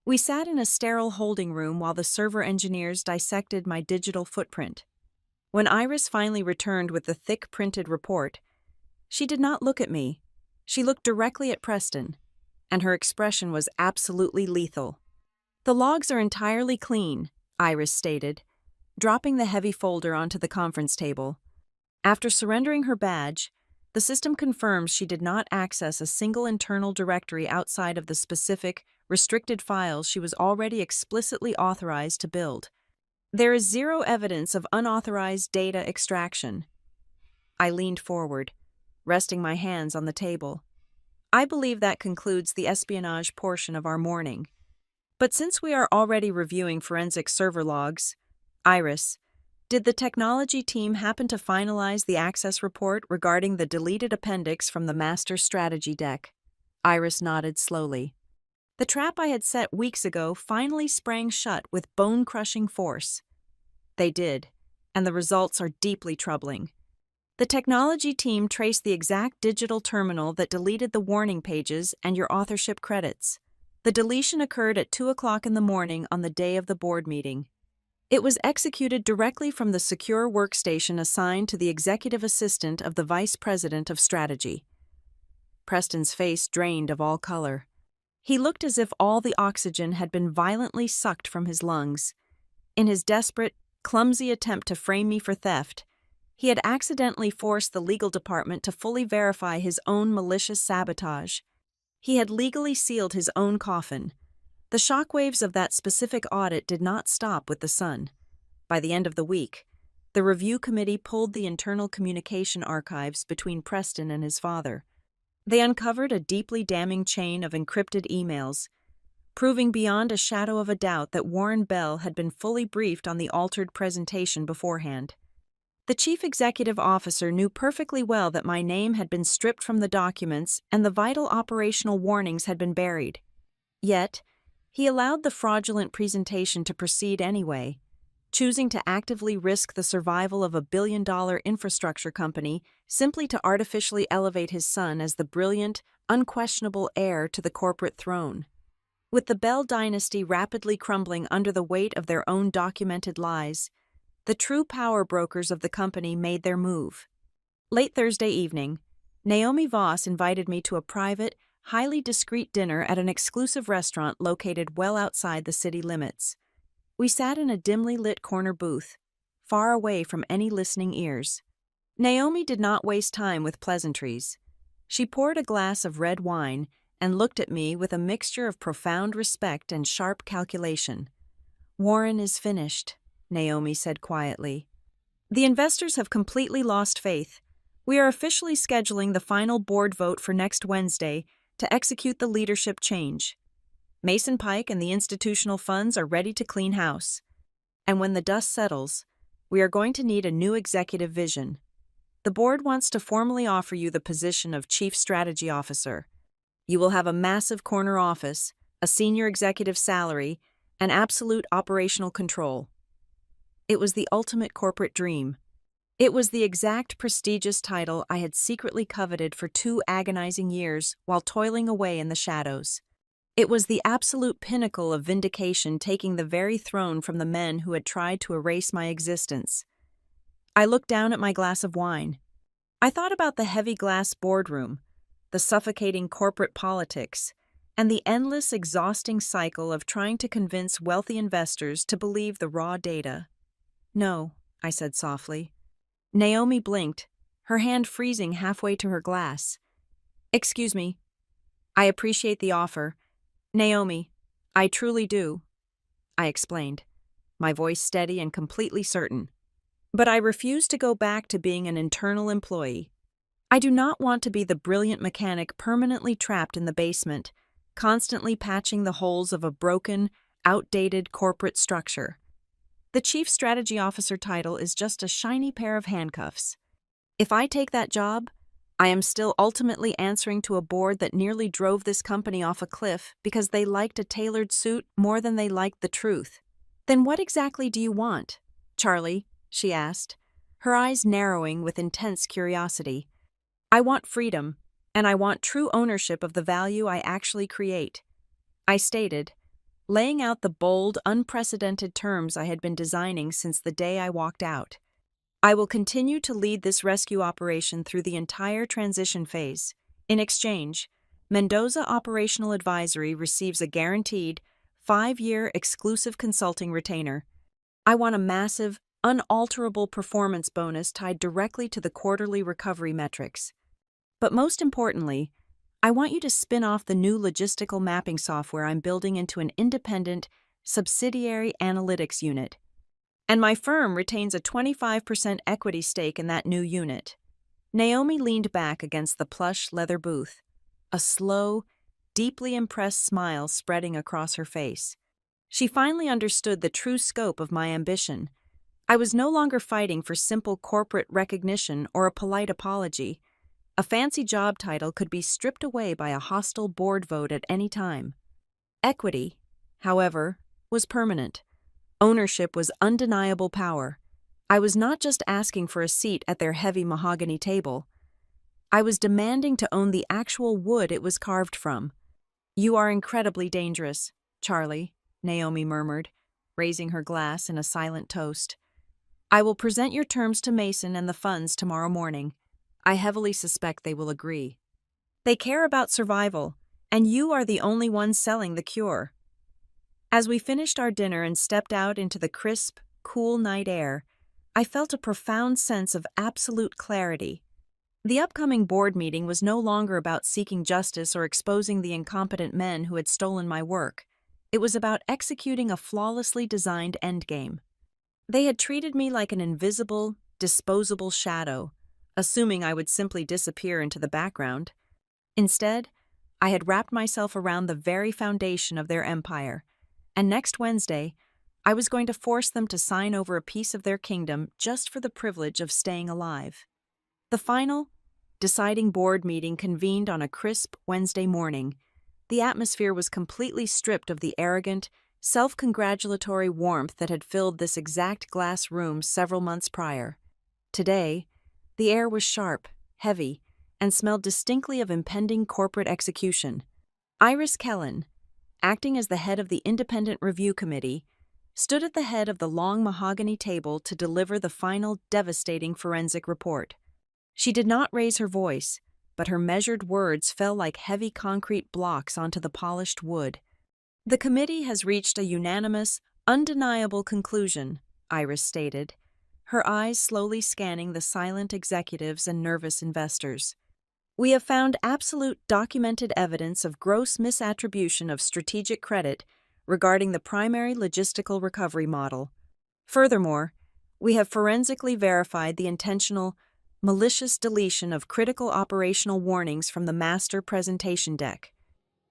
We sat in a sterile holding room while the server engineers dissected my digital footprint. When Iris finally returned with the thick printed report, she did not look at me. She looked directly at Preston, and her expression was absolutely lethal. "The logs are entirely clean," Iris stated, dropping the heavy folder onto the conference table. After surrendering her badge, the system confirms she did not access a single internal directory outside of the specific, restricted files she was already explicitly authorized to build. There is zero evidence of unauthorized data extraction. I leaned forward, resting my hands on the table. I believe that concludes the espionage portion of our morning. But since we are already reviewing forensic server logs, Iris, did the technology team happen to finalize the access report regarding the deleted appendix from the master strategy deck? Iris nodded slowly. The trap I had set weeks ago finally sprang shut with bone-crushing force. They did, and the results are deeply troubling. The technology team traced the exact digital terminal that deleted the warning pages and your authorship credits. The deletion occurred at 2 o'clock in the morning on the day of the board meeting. It was executed directly from the secure workstation assigned to the executive assistant of the Vice President of Strategy. Preston's face drained of all color. He looked as if all the oxygen had been violently sucked from his lungs. In his desperate, clumsy attempt to frame me for theft, he had accidentally forced the legal department to fully verify his own malicious sabotage. He had legally sealed his own coffin. The shockwaves of that specific audit did not stop with the Sun. By the end of the week, the review committee pulled the internal communication archives between Preston and his father. They uncovered a deeply damning chain of encrypted emails, proving beyond a shadow of a doubt that Warren Bell had been fully briefed on the altered presentation beforehand. The chief executive officer knew perfectly well that my name had been stripped from the documents and the vital operational warnings had been buried. Yet, he allowed the fraudulent presentation to proceed anyway, choosing to actively risk the survival of a billion-dollar infrastructure company simply to artificially elevate his son as the brilliant, unquestionable heir to the corporate throne. With the Bell dynasty rapidly crumbling under the weight of their own documented lies, the true power brokers of the company made their move. Late Thursday evening, Naomi Voss invited me to a private, highly discreet dinner at an exclusive restaurant located well outside the city limits. We sat in a dimly lit corner booth, far away from any listening ears. Naomi did not waste time with pleasantries. She poured a glass of red wine and looked at me with a mixture of profound respect and sharp calculation. "Warren is finished," Naomi said quietly. "The investors have completely lost faith. We are officially scheduling the final board vote for next Wednesday to execute the leadership change. Mason Pike and the institutional funds are ready to clean house. And when the dust settles, we are going to need a new executive vision. The board wants to formally offer you the position of Chief Strategy Officer. You will have a massive corner office, a senior executive salary, and absolute operational control." It was the ultimate corporate dream. It was the exact prestigious title I had secretly coveted for 2 agonizing years while toiling away in the shadows. It was the absolute pinnacle of vindication, taking the very throne from the men who had tried to erase my existence. I looked down at my glass of wine. I thought about the heavy glass boardroom, the suffocating corporate politics, and the endless, exhausting cycle of trying to convince wealthy investors to believe the raw data. "No," I said softly. Naomi blinked, her hand freezing halfway to her glass. "Excuse me. I appreciate the offer. Naomi, I truly do," I explained, my voice steady and completely certain. "But I refuse to go back to being an internal employee. I do not want to be the brilliant mechanic permanently trapped in the basement, constantly patching the holes of a broken, outdated corporate structure. The Chief Strategy Officer title is just a shiny pair of handcuffs. If I take that job, I am still ultimately answering to a board that nearly drove this company off a cliff because they liked a tailored suit more than they liked the truth. Then what exactly do you want, Charlie?" she asked, her eyes narrowing with intense curiosity. "I want freedom, and I want true ownership of the value I actually create," I stated, laying out the bold, unprecedented terms I had been designing since the day I walked out. "I will continue to lead this rescue operation through the entire transition phase. In exchange, Mendoza Operational Advisory receives a guaranteed 5-year exclusive consulting retainer. I want a massive, unalterable performance bonus tied directly to the quarterly recovery metrics. But most importantly, I want you to spin off the new logistical mapping software I'm building into an independent, subsidiary analytics unit. And my firm retains a 25% equity stake in that new unit." Naomi leaned back against the plush leather booth, a slow, deeply impressed smile spreading across her face. She finally understood the true scope of my ambition. I was no longer fighting for simple corporate recognition or a polite apology. A fancy job title could be stripped away by a hostile board vote at any time. Equity, however, was permanent. Ownership was undeniable power. I was not just asking for a seat at their heavy mahogany table. I was demanding to own the actual wood it was carved from. "You are incredibly dangerous, Charlie," Naomi murmured, raising her glass in a silent toast. "I will present your terms to Mason and the funds tomorrow morning. I heavily suspect they will agree." They care about survival, and you are the only one selling the cure. As we finished our dinner and stepped out into the crisp, cool night air, I felt a profound sense of absolute clarity. The upcoming board meeting was no longer about seeking justice or exposing the incompetent men who had stolen my work. It was about executing a flawlessly designed endgame. They had treated me like an invisible, disposable shadow, assuming I would simply disappear into the background. Instead, I had wrapped myself around the very foundation of their empire, and next Wednesday, I was going to force them to sign over a piece of their kingdom just for the privilege of staying alive. The final, deciding board meeting convened on a crisp Wednesday morning. The atmosphere was completely stripped of the arrogant, self-congratulatory warmth that had filled this exact glass room several months prior. Today, the air was sharp, heavy, and smelled distinctly of impending corporate execution. Iris Kellen, acting as the head of the Independent Review Committee, stood at the head of the long mahogany table to deliver the final devastating forensic report. She did not raise her voice, but her measured words fell like heavy concrete blocks onto the polished wood. The committee has reached a unanimous, undeniable conclusion, Iris stated, her eyes slowly scanning the silent executives and nervous investors. We have found absolute documented evidence of gross misattribution of strategic credit regarding the primary logistical recovery model. Furthermore, we have forensically verified the intentional, malicious deletion of critical operational warnings from the master presentation deck.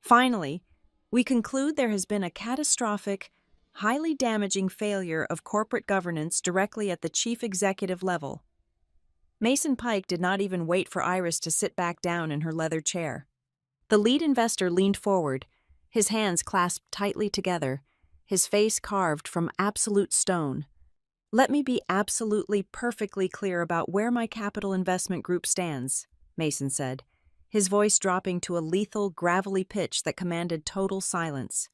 Finally, we conclude there has been a catastrophic, highly damaging failure of corporate governance directly at the chief executive level. Mason Pike did not even wait for Iris to sit back down in her leather chair. The lead investor leaned forward, his hands clasped tightly together, his face carved from absolute stone. Let me be absolutely perfectly clear about where my capital investment group stands, Mason said, his voice dropping to a lethal, gravelly pitch that commanded total silence.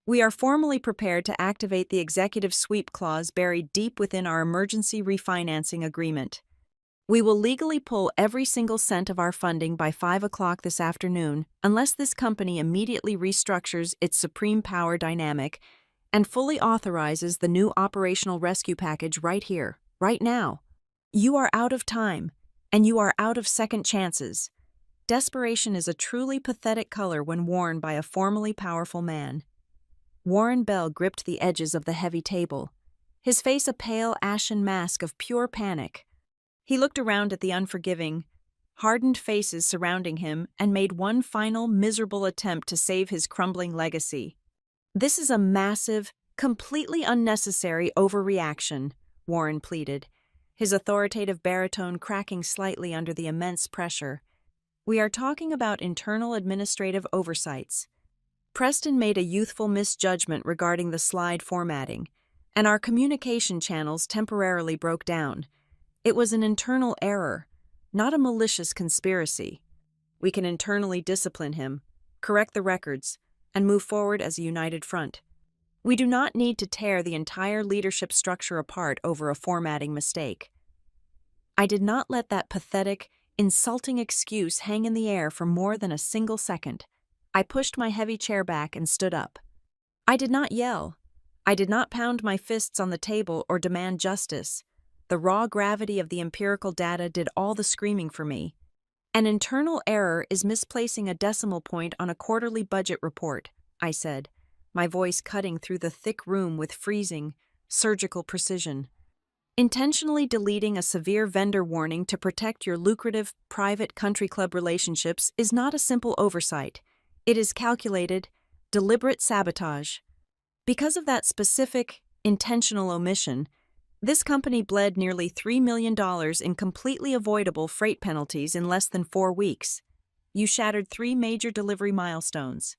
We are formally prepared to activate the executive sweep clause buried deep within our emergency refinancing agreement. We will legally pull every single cent of our funding by 5 o'clock this afternoon unless this company immediately restructures its supreme power dynamic and fully authorizes the new operational rescue package right here, right now. You are out of time, and you are out of second chances. Desperation is a truly pathetic color when worn by a formally powerful man. Warren Bell gripped the edges of the heavy table, his face a pale, ashen mask of pure panic. He looked around at the unforgiving, hardened faces surrounding him and made one final, miserable attempt to save his crumbling legacy. This is a massive, completely unnecessary overreaction, Warren pleaded, his authoritative baritone cracking slightly under the immense pressure. We are talking about internal administrative oversights. Preston made a youthful misjudgment regarding the slide formatting, and our communication channels temporarily broke down. It was an internal error, not a malicious conspiracy. We can internally discipline him, correct the records, and move forward as a united front. We do not need to tear the entire leadership structure apart over a formatting mistake. I did not let that pathetic, insulting excuse hang in the air for more than a single second. I pushed my heavy chair back and stood up. I did not yell. I did not pound my fists on the table or demand justice. The raw gravity of the empirical data did all the screaming for me. An internal error is misplacing a decimal point on a quarterly budget report, I said, my voice cutting through the thick room with freezing, surgical precision. Intentionally deleting a severe vendor warning to protect your lucrative, private country club relationships is not a simple oversight. It is calculated, deliberate sabotage. Because of that specific, intentional omission, this company bled nearly $3 million in completely avoidable freight penalties in less than 4 weeks. You shattered 3 major delivery milestones.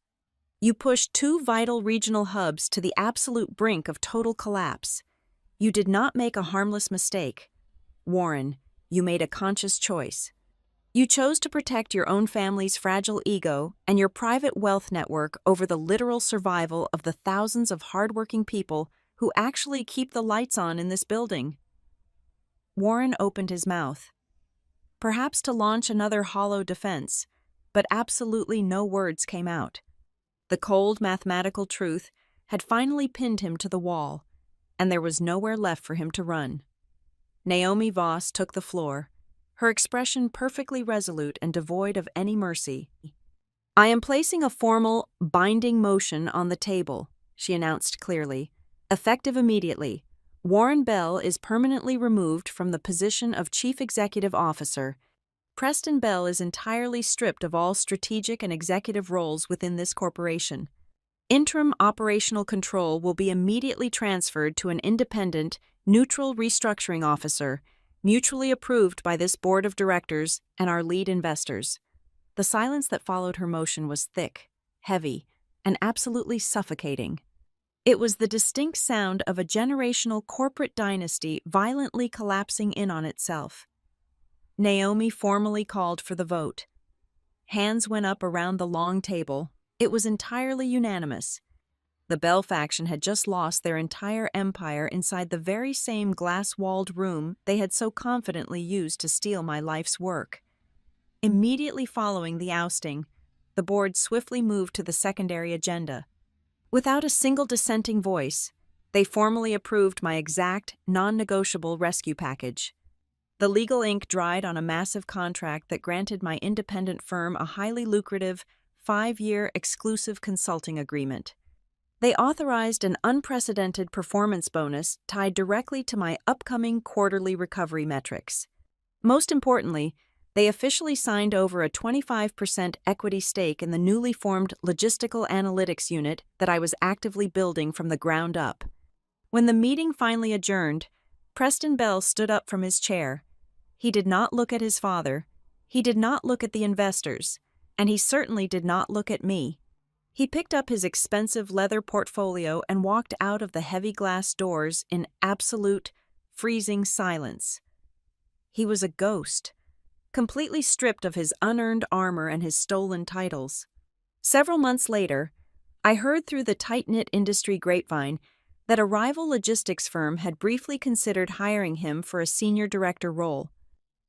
You pushed 2 vital regional hubs to the absolute brink of total collapse. You did not make a harmless mistake. Warren, you made a conscious choice. You chose to protect your own family's fragile ego and your private wealth network over the literal survival of the thousands of hardworking people who actually keep the lights on in this building. Warren opened his mouth, perhaps to launch another hollow defense, but absolutely no words came out. The cold mathematical truth had finally pinned him to the wall, and there was nowhere left for him to run. Naomi Voss took the floor, her expression perfectly resolute and devoid of any mercy. "I am placing a formal, binding motion on the table," she announced clearly. "Effective immediately. Warren Bell is permanently removed from the position of Chief Executive Officer. Preston Bell is entirely stripped of all strategic and executive roles within this corporation. Interim operational control will be immediately transferred to an independent, neutral restructuring officer, mutually approved by this board of directors and our lead investors." The silence that followed her motion was thick, heavy, and absolutely suffocating. It was the distinct sound of a generational corporate dynasty violently collapsing in on itself. Naomi formally called for the vote. Hands went up around the long table. It was entirely unanimous. The Bell faction had just lost their entire empire inside the very same glass-walled room they had so confidently used to steal my life's work. Immediately following the ousting, the board swiftly moved to the secondary agenda. Without a single dissenting voice, they formally approved my exact, non-negotiable rescue package. The legal ink dried on a massive contract that granted my independent firm a highly lucrative, 5-year exclusive consulting agreement. They authorized an unprecedented performance bonus tied directly to my upcoming quarterly recovery metrics. Most importantly, they officially signed over a 25% equity stake in the newly formed logistical analytics unit that I was actively building from the ground up. When the meeting finally adjourned, Preston Bell stood up from his chair. He did not look at his father, he did not look at the investors, and he certainly did not look at me. He picked up his expensive leather portfolio and walked out of the heavy glass doors in absolute, freezing silence. He was a ghost, completely stripped of his unearned armor and his stolen titles. Several months later, I heard through the tight-knit industry grapevine that a rival logistics firm had briefly considered hiring him for a senior director role.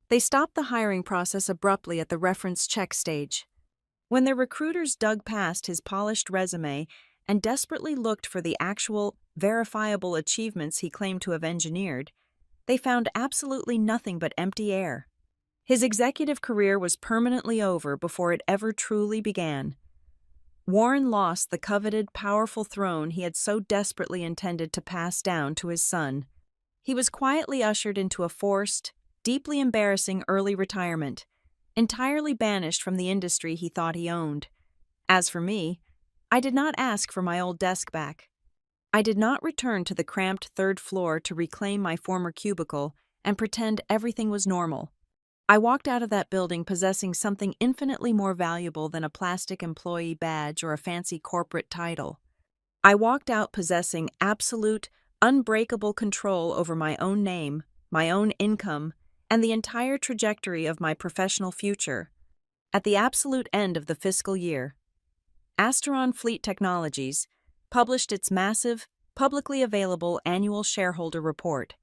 They stopped the hiring process abruptly at the reference check stage. When the recruiters dug past his polished resume and desperately looked for the actual, verifiable achievements he claimed to have engineered, they found absolutely nothing but empty air. His executive career was permanently over before it ever truly began. Warren lost the coveted, powerful throne he had so desperately intended to pass down to his son. He was quietly ushered into a forced, deeply embarrassing early retirement, entirely banished from the industry he thought he owned. As for me, I did not ask for my old desk back. I did not return to the cramped third floor to reclaim my former cubicle and pretend everything was normal. I walked out of that building possessing something infinitely more valuable than a plastic employee badge or a fancy corporate title. I walked out possessing absolute, unbreakable control over my own name, my own income, and the entire trajectory of my professional future. At the absolute end of the fiscal year, Asteron Fleet Technologies published its massive, publicly available annual shareholder report.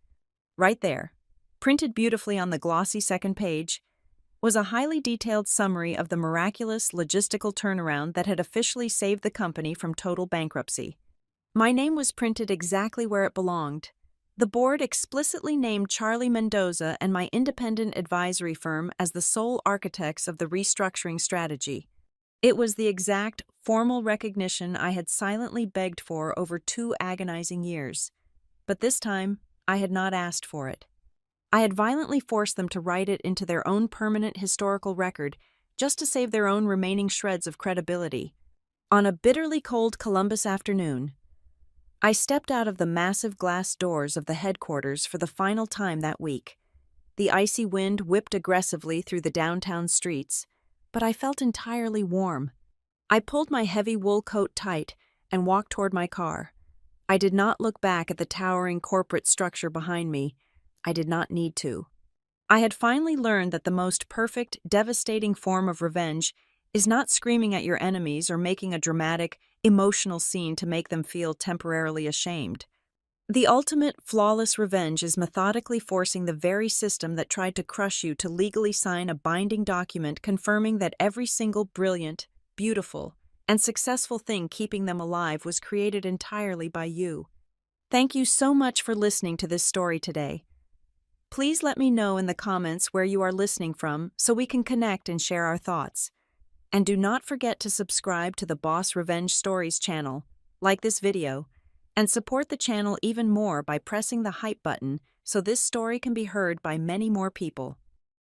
Right there, printed beautifully on the glossy second page, was a highly detailed summary of the miraculous logistical turnaround that had officially saved the company from total bankruptcy. My name was printed exactly where it belonged. The board explicitly named Charlie Mendoza and my independent advisory firm as the sole architects of the restructuring strategy. It was the exact, formal recognition I had silently begged for over 2 agonizing years. But this time, I had not asked for it. I had violently forced them to write it into their own permanent historical record just to save their own remaining shreds of credibility. On a bitterly cold Columbus afternoon, I stepped out of the massive glass doors of the headquarters for the final time that week. The icy wind whipped aggressively through the downtown streets, but I felt entirely warm. I pulled my heavy wool coat tight and walked toward my car. I did not look back at the towering corporate structure behind me. I did not need to. I had finally learned that the most perfect, devastating form of revenge is not screaming at your enemies or making a dramatic, emotional scene to make them feel temporarily ashamed. The ultimate flawless revenge is methodically forcing the very system that tried to crush you to legally sign a binding document confirming that every single brilliant, beautiful, and successful thing keeping them alive was created entirely by you. Thank you so much for listening to this story today. Please let me know in the comments where you are listening from so we can connect and share our thoughts. And do not forget to subscribe to the Boss Revenge Stories channel, like this video, and support the channel even more by pressing the hype button so this story can be heard by many more people.